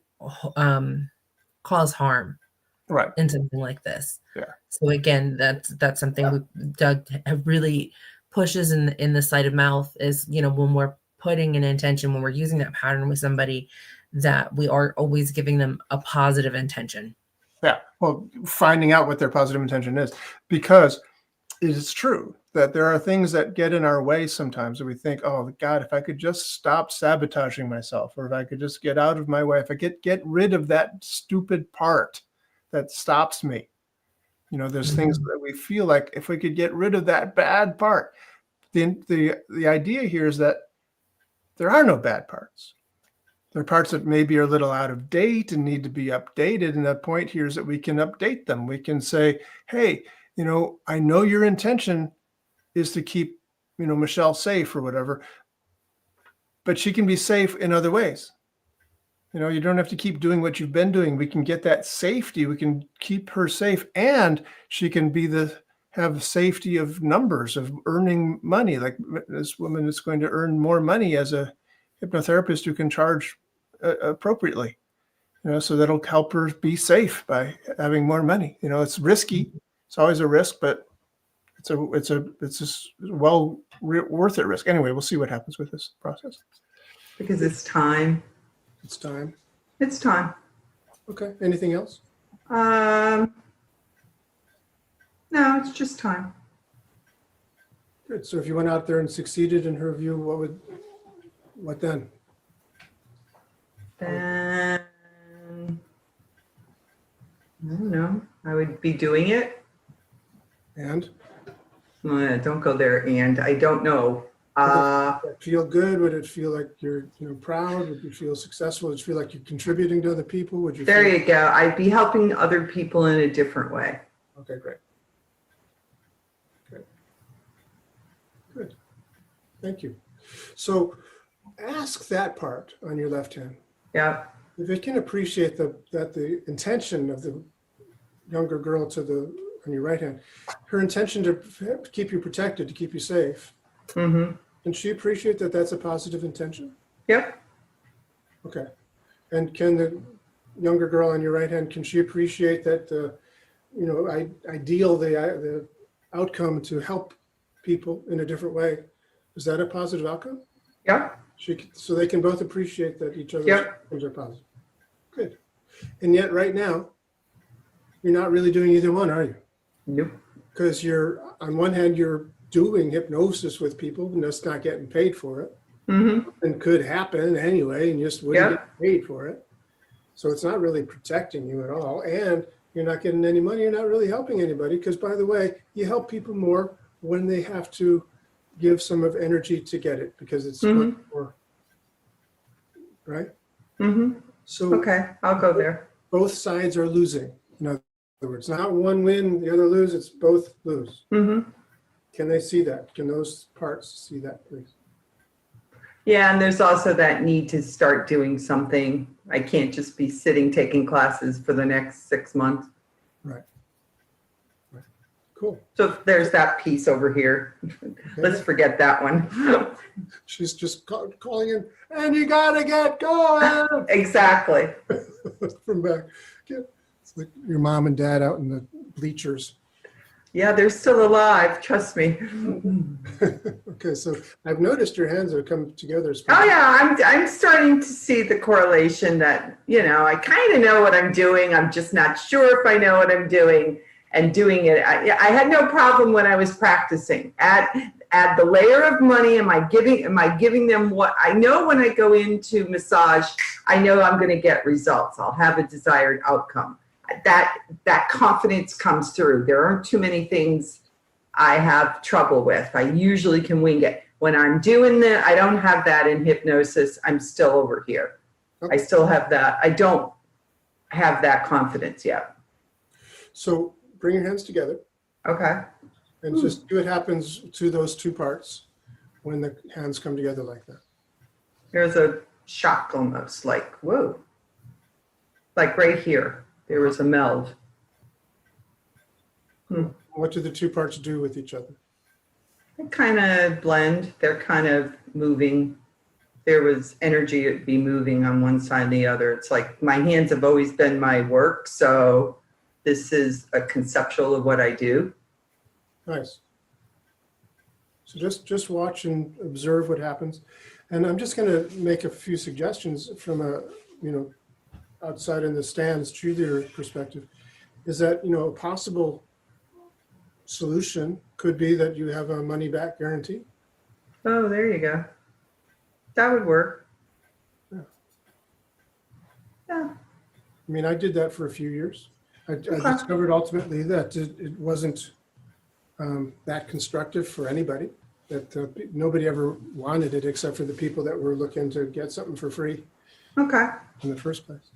cause harm. Right. In something like this. Yeah. So again, that's something Doug really pushes in the sleight of mouth is, when we're putting an intention, when we're using that pattern with somebody, that we are always giving them a positive intention. Yeah. Well, finding out what their positive intention is, because it is true that there are things that get in our way sometimes that we think, oh God, if I could just stop sabotaging myself, or if I could just get out of my way, if I get rid of that stupid part that stops me. There's things that we feel like if we could get rid of that bad part, then the idea here is that there are no bad parts. There are parts that maybe are a little out of date and need to be updated. And the point here is that we can update them. We can say, hey, I know your intention is to keep, Michelle safe or whatever, but she can be safe in other ways. You don't have to keep doing what you've been doing. We can get that safety. We can keep her safe, and she can have the safety of numbers, of earning money. Like this woman is going to earn more money as a hypnotherapist who can charge appropriately, so that'll help her be safe by having more money. It's risky. It's always a risk, but it's well worth it risk. Anyway, we'll see what happens with this process. Because it's time. It's time. It's time. Okay. Anything else? No, it's just time. Good. So if you went out there and succeeded in her view, what then? Then I don't know. I would be doing it. And? Don't go there. And I don't know. Would it feel good? Would it feel like you're proud? Would you feel successful? Would you feel like you're contributing to other people? Would you? There you go. I'd be helping other people in a different way. Okay, great. Good. Thank you. So ask that part on your left hand. Yeah. If it can appreciate that the intention of the younger girl on your right hand, her intention to keep you protected, to keep you safe. Mm-hmm. Can she appreciate that that's a positive intention? Yep. Okay. And can the younger girl on your right hand, can she appreciate that, ideal, the outcome to help people in a different way? Is that a positive outcome? Yep. So they can both appreciate that each other's Yep. outcomes are positive. Good. And yet right now, you're not really doing either one, are you? Nope. Because on one hand, you're doing hypnosis with people and just not getting paid for it. Mm-hmm. And could happen anyway, and you just wouldn't Yep. get paid for it. So it's not really protecting you at all. And you're not getting any money. You're not really helping anybody. Because, by the way, you help people more when they have to give some of energy to get it, because it's much more, right? Mm-hmm. So Okay, I'll go there. both sides are losing. In other words, not one win, the other lose. It's both lose. Mm-hmm. Can they see that? Can those parts see that, please? Yeah, and there's also that need to start doing something. I can't just be sitting taking classes for the next 6 months. Right. Cool. So there's that piece over here. Let's forget that one. She's just calling in, and you gotta get going. Exactly. From back. It's like your mom and dad out in the bleachers. Yeah, they're still alive. Trust me. Okay, so I've noticed your hands have come together. Oh yeah, I'm starting to see the correlation that, I kind of know what I'm doing. I'm just not sure if I know what I'm doing, and doing it. I had no problem when I was practicing. Add the layer of money. Am I giving them what I know? When I go into massage, I know I'm going to get results. I'll have a desired outcome. That confidence comes through. There aren't too many things I have trouble with. I usually can wing it. When I'm doing that, I don't have that in hypnosis. I'm still over here. Okay. I still have that. I don't have that confidence yet. So bring your hands together Okay. and just see what happens to those two parts when the hands come together like that. There's a shock almost, like, whoa. Like right here, there was a meld. What do the two parts do with each other? They kind of blend. They're kind of moving. There was energy to be moving on one side and the other. It's like my hands have always been my work, so this is a conceptual of what I do. Nice. So just watch and observe what happens. And I'm just going to make a few suggestions from outside in the stands cheerleader perspective. Is that, a possible solution could be that you have a money back guarantee. Oh, there you go. That would work. Yeah. I mean, I did that for a few years. I discovered ultimately that it wasn't that constructive for anybody, that nobody ever wanted it except for the people that were looking to get something for free Okay. in the first place.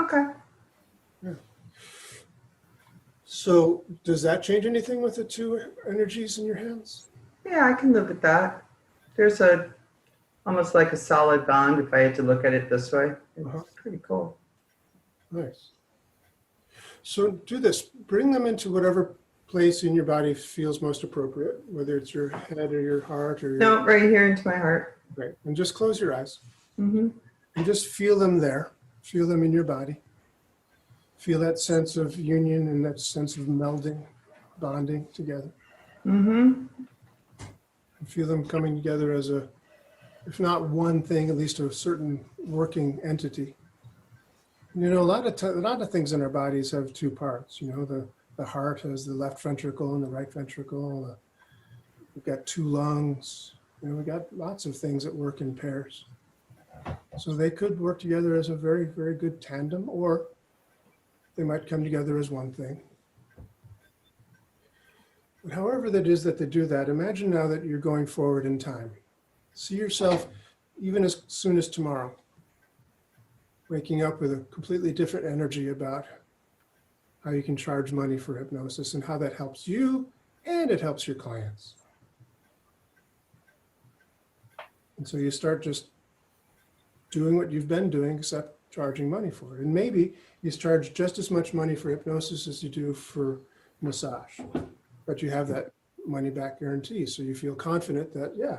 Okay. So does that change anything with the two energies in your hands? Yeah, I can live with that. There's almost like a solid bond if I had to look at it this way. It's pretty cool. Nice. So do this. Bring them into whatever place in your body feels most appropriate, whether it's your head or your heart or your... No, right here into my heart. Great. And just close your eyes. Mm-hmm. And just feel them there. Feel them in your body. Feel that sense of union and that sense of melding, bonding together. Mm-hmm. And feel them coming together as a, if not one thing, at least a certain working entity. A lot of things in our bodies have two parts. The heart has the left ventricle and the right ventricle. We've got two lungs. We've got lots of things that work in pairs. So they could work together as a very, very good tandem, or they might come together as one thing. But however that is that they do that, imagine now that you're going forward in time. See yourself even as soon as tomorrow, waking up with a completely different energy about how you can charge money for hypnosis and how that helps you and it helps your clients. And so you start just doing what you've been doing, except charging money for it. And maybe you charge just as much money for hypnosis as you do for massage, but you have that money back guarantee. So you feel confident that, yeah,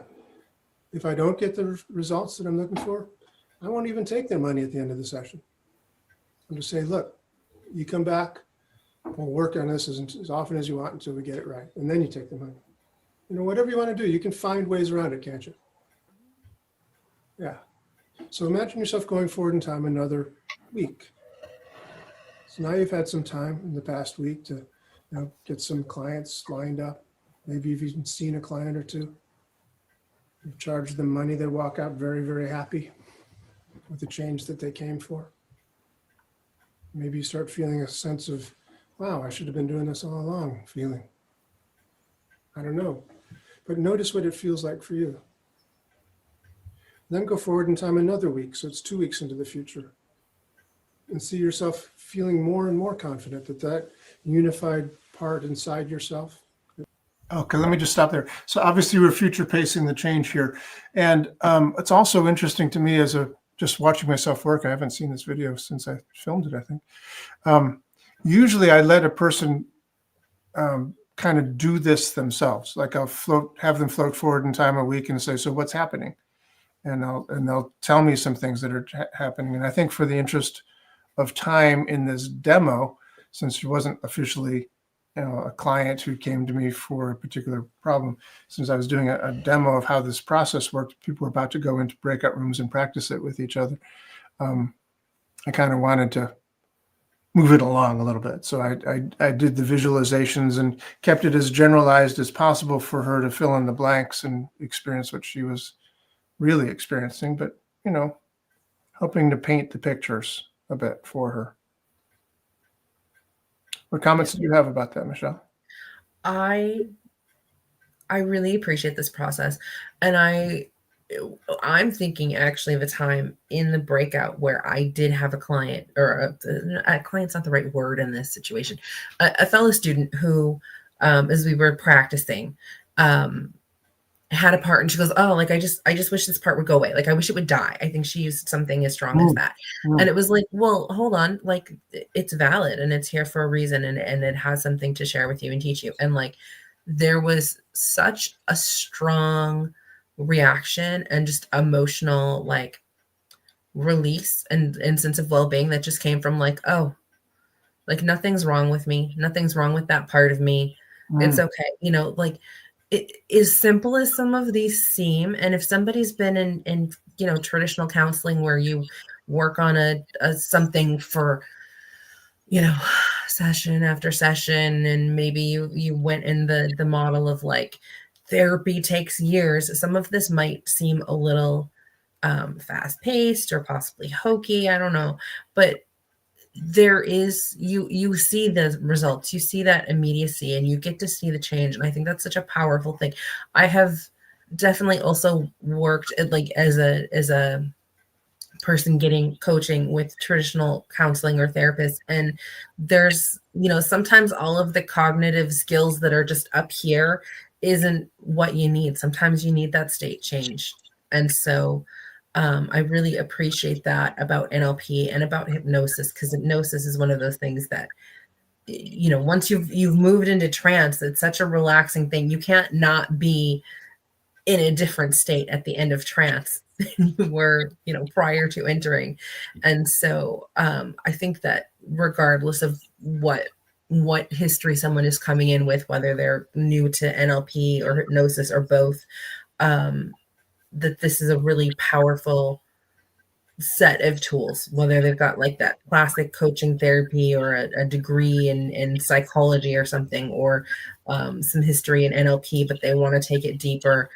if I don't get the results that I'm looking for, I won't even take their money at the end of the session. I'm just saying, look, you come back, we'll work on this as often as you want until we get it right. And then you take the money. You know, whatever you want to do, you can find ways around it, can't you? Yeah. So imagine yourself going forward in time another week. So now you've had some time in the past week to get some clients lined up. Maybe you've even seen a client or two. You've charged them money. They walk out very, very happy with the change that they came for. Maybe you start feeling a sense of, wow, I should have been doing this all along feeling. I don't know. But notice what it feels like for you. Then go forward in time another week. So it's 2 weeks into the future. And see yourself feeling more and more confident that unified part inside yourself. Okay, let me just stop there. So obviously we're future pacing the change here. And it's also interesting to me just watching myself work. I haven't seen this video since I filmed it, I think. Usually I let a person kind of do this themselves. Like I'll have them float forward in time a week and say, so what's happening? And they'll tell me some things that are happening. And I think for the interest of time in this demo, since she wasn't officially a client who came to me for a particular problem, since I was doing a demo of how this process worked, people were about to go into breakout rooms and practice it with each other. I kind of wanted to move it along a little bit. So I did the visualizations and kept it as generalized as possible for her to fill in the blanks and experience what she was really experiencing, but, helping to paint the pictures a bit for her. What comments do you have about that, Michelle? I really appreciate this process, and I'm thinking actually of a time in the breakout where I did have a client, or a client's not the right word in this situation, a fellow student who, as we were practicing, had a part, and she goes, oh, like I just wish this part would go away. Like I wish it would die. I think she used something as strong as that. And it was like, well, hold on, like it's valid and it's here for a reason, and it has something to share with you and teach you. And like there was such a strong reaction and just emotional like release and sense of well-being that just came from like, oh, like nothing's wrong with me. Nothing's wrong with that part of me. It's okay. Like it is simple as some of these seem. And if somebody's been in traditional counseling where you work on a something for, session after session, and maybe you went in the model of like therapy takes years, some of this might seem a little fast paced or possibly hokey. I don't know, but there is you see the results, you see that immediacy, and you get to see the change. And I think that's such a powerful thing. I have definitely also worked at, like as a person getting coaching with traditional counseling or therapists, and there's sometimes all of the cognitive skills that are just up here isn't what you need. Sometimes you need that state change. And so I really appreciate that about NLP and about hypnosis, because hypnosis is one of those things that, once you've moved into trance, it's such a relaxing thing. You can't not be in a different state at the end of trance than you were, prior to entering. And so I think that regardless of what history someone is coming in with, whether they're new to NLP or hypnosis or both, that this is a really powerful set of tools, whether they've got like that classic coaching therapy or a degree in psychology or something, or some history in NLP, but they want to take it deeper.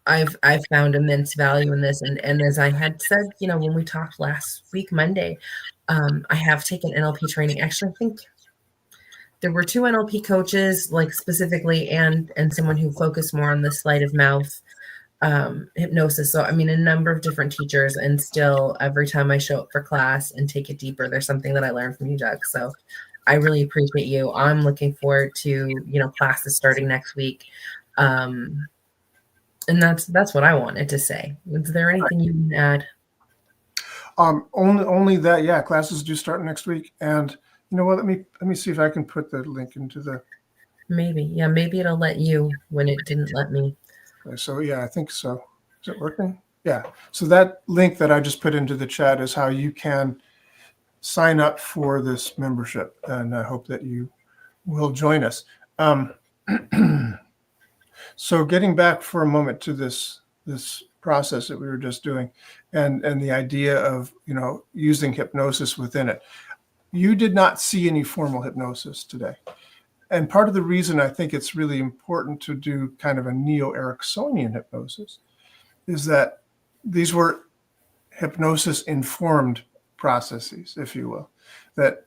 I've found immense value in this. And as I had said, when we talked last week, Monday, I have taken NLP training. Actually, I think there were 2 NLP coaches, like specifically, and someone who focused more on the Sleight of Mouth hypnosis. So, I mean, a number of different teachers, and still every time I show up for class and take it deeper, there's something that I learned from you, Doug. So I really appreciate you. I'm looking forward to, classes starting next week. And that's what I wanted to say. Is there anything you can add? Only that, yeah, classes do start next week. And you know what, let me see if I can put the link into the. Maybe it'll let you when it didn't let me. So yeah, I think so. Is it working? Yeah. So that link that I just put into the chat is how you can sign up for this membership. And I hope that you will join us. So getting back for a moment to this process that we were just doing, and the idea of using hypnosis within it. You did not see any formal hypnosis today. And part of the reason I think it's really important to do kind of a neo-Ericksonian hypnosis is that these were hypnosis-informed processes, if you will. That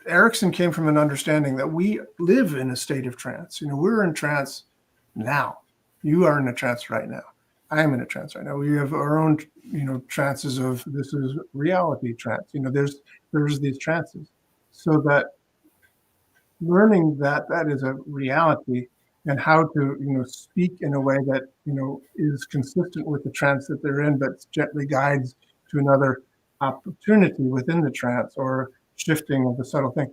Erickson came from an understanding that we live in a state of trance. We're in trance now. You are in a trance right now. I am in a trance right now. We have our own, trances of this is reality trance. There's these trances. So that learning that is a reality and how to, speak in a way that, is consistent with the trance that they're in, but gently guides to another opportunity within the trance or shifting of the subtle thing.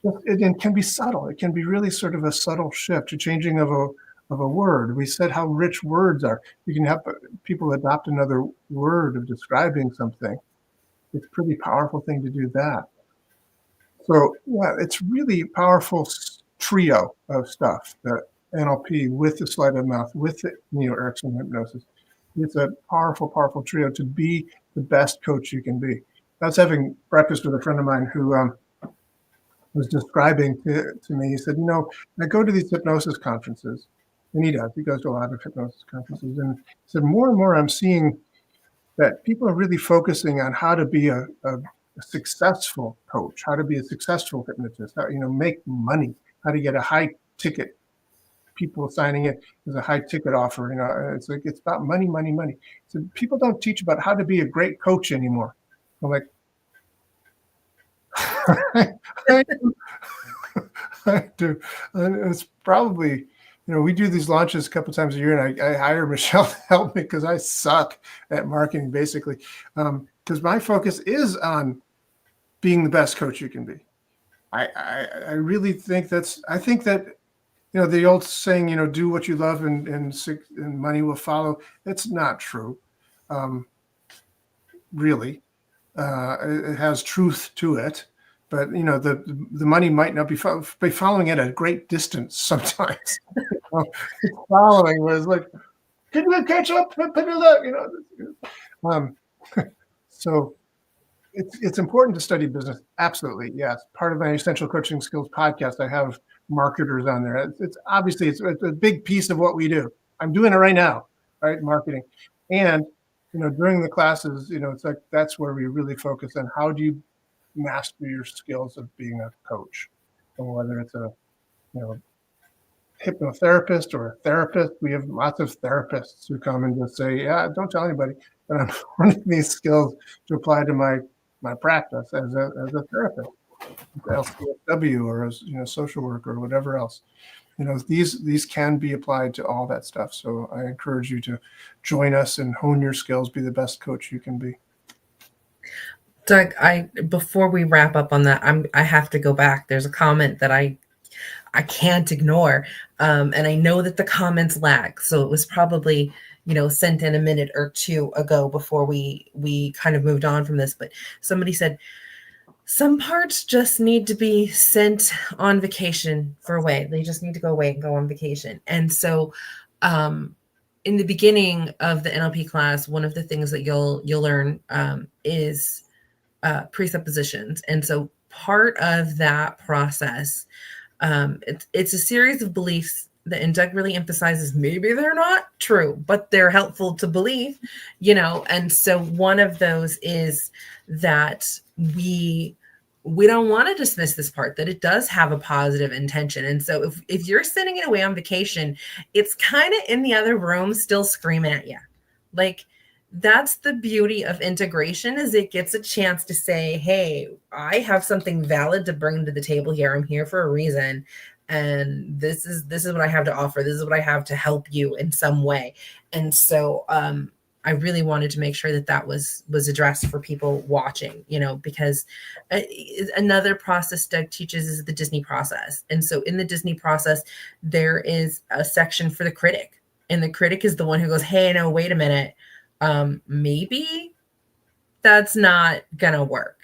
It can be subtle. It can be really sort of a subtle shift, a changing of a word. We said how rich words are. You can have people adopt another word of describing something. It's a pretty powerful thing to do that. So yeah, it's really powerful trio of stuff, the NLP with the Sleight of Mouth, with the neo-Erickson hypnosis. It's a powerful, powerful trio to be the best coach you can be. I was having breakfast with a friend of mine who was describing to me, he said, I go to these hypnosis conferences, and he does. He goes to a lot of hypnosis conferences, and he said, more and more I'm seeing that people are really focusing on how to be a successful coach, how to be a successful hypnotist, how make money, how to get a high ticket. People signing it as a high ticket offer. It's like it's about money, money, money. So people don't teach about how to be a great coach anymore. I'm like, I do. And it's probably, we do these launches a couple times a year, and I hire Michelle to help me because I suck at marketing, basically. Because my focus is on being the best coach you can be. I really think I think that, the old saying, do what you love and money will follow. It's not true. Really. It has truth to it, but the money might not be following at a great distance sometimes. Following was like, can you catch up? So it's important to study business. Absolutely, yes. Part of my Essential Coaching Skills podcast, I have marketers on there. It's obviously it's a big piece of what we do. I'm doing it right now, right? Marketing, and during the classes, it's like that's where we really focus on how do you master your skills of being a coach, and whether it's a hypnotherapist or a therapist. We have lots of therapists who come and just say, yeah, don't tell anybody, but I'm learning these skills to apply to my practice as a therapist, LCSW, or as social worker or whatever else. These can be applied to all that stuff. So I encourage you to join us and hone your skills, be the best coach you can be. Doug, before we wrap up on that, I have to go back. There's a comment that I can't ignore. And I know that the comments lag. So it was probably, sent in a minute or two ago before we kind of moved on from this. But somebody said, some parts just need to be sent on vacation for away. They just need to go away and go on vacation. And so in the beginning of the NLP class, one of the things that you'll learn is presuppositions. And so part of that process, it's a series of beliefs that Doug really emphasizes maybe they're not true, but they're helpful to believe, and so one of those is that we don't want to dismiss this part, that it does have a positive intention. And so if you're sending it away on vacation, it's kind of in the other room still screaming at you. Like, that's the beauty of integration, is it gets a chance to say, hey, I have something valid to bring to the table here. I'm here for a reason. And this is what I have to offer. This is what I have to help you in some way. And so I really wanted to make sure that was addressed for people watching, because another process Doug teaches is the Disney process. And so in the Disney process, there is a section for the critic. And the critic is the one who goes, hey, no, wait a minute. maybe that's not gonna work,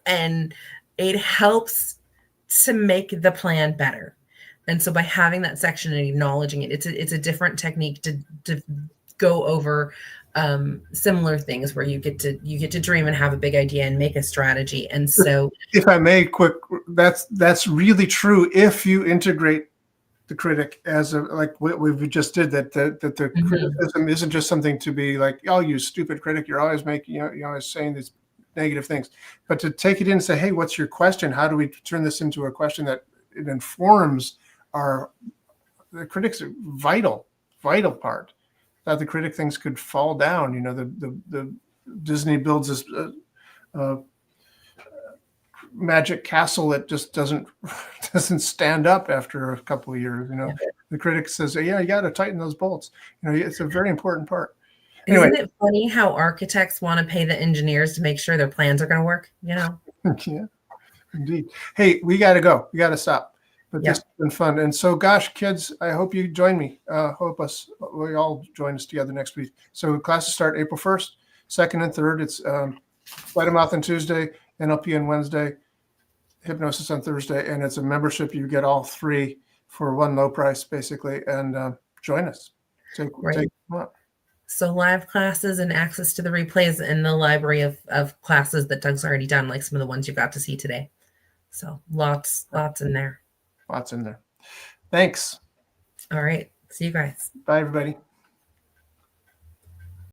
and it helps to make the plan better. And so by having that section and acknowledging it, it's a different technique to go over similar things where you get to dream and have a big idea and make a strategy. And so, if I may, quick, that's really true if you integrate the critic as like what we just did, that the criticism isn't just something to be like, oh, you stupid critic, you're always making, you're always saying these negative things, but to take it in and say, hey, what's your question? How do we turn this into a question that it informs the critics are vital part. That the critic thinks could fall down. The Disney builds this magic castle that just doesn't stand up after a couple of years. The critic says, yeah, you got to tighten those bolts. It's a very important part. Anyway. Isn't it funny how architects want to pay the engineers to make sure their plans are going to work? Yeah, indeed. Hey, we got to go. We got to stop. But this has been fun. And so, gosh, kids, I hope you join me. We all join us together next week. So classes start April 1st, 2nd and 3rd. It's Sleight of Mouth on Tuesday, NLP on Wednesday, Hypnosis on Thursday. And it's a membership. You get all three for one low price, basically. And join us. Take them up. So live classes and access to the replays in the library of classes that Doug's already done, like some of the ones you got to see today. So lots in there. Lots in there. Thanks. All right. See you guys. Bye, everybody.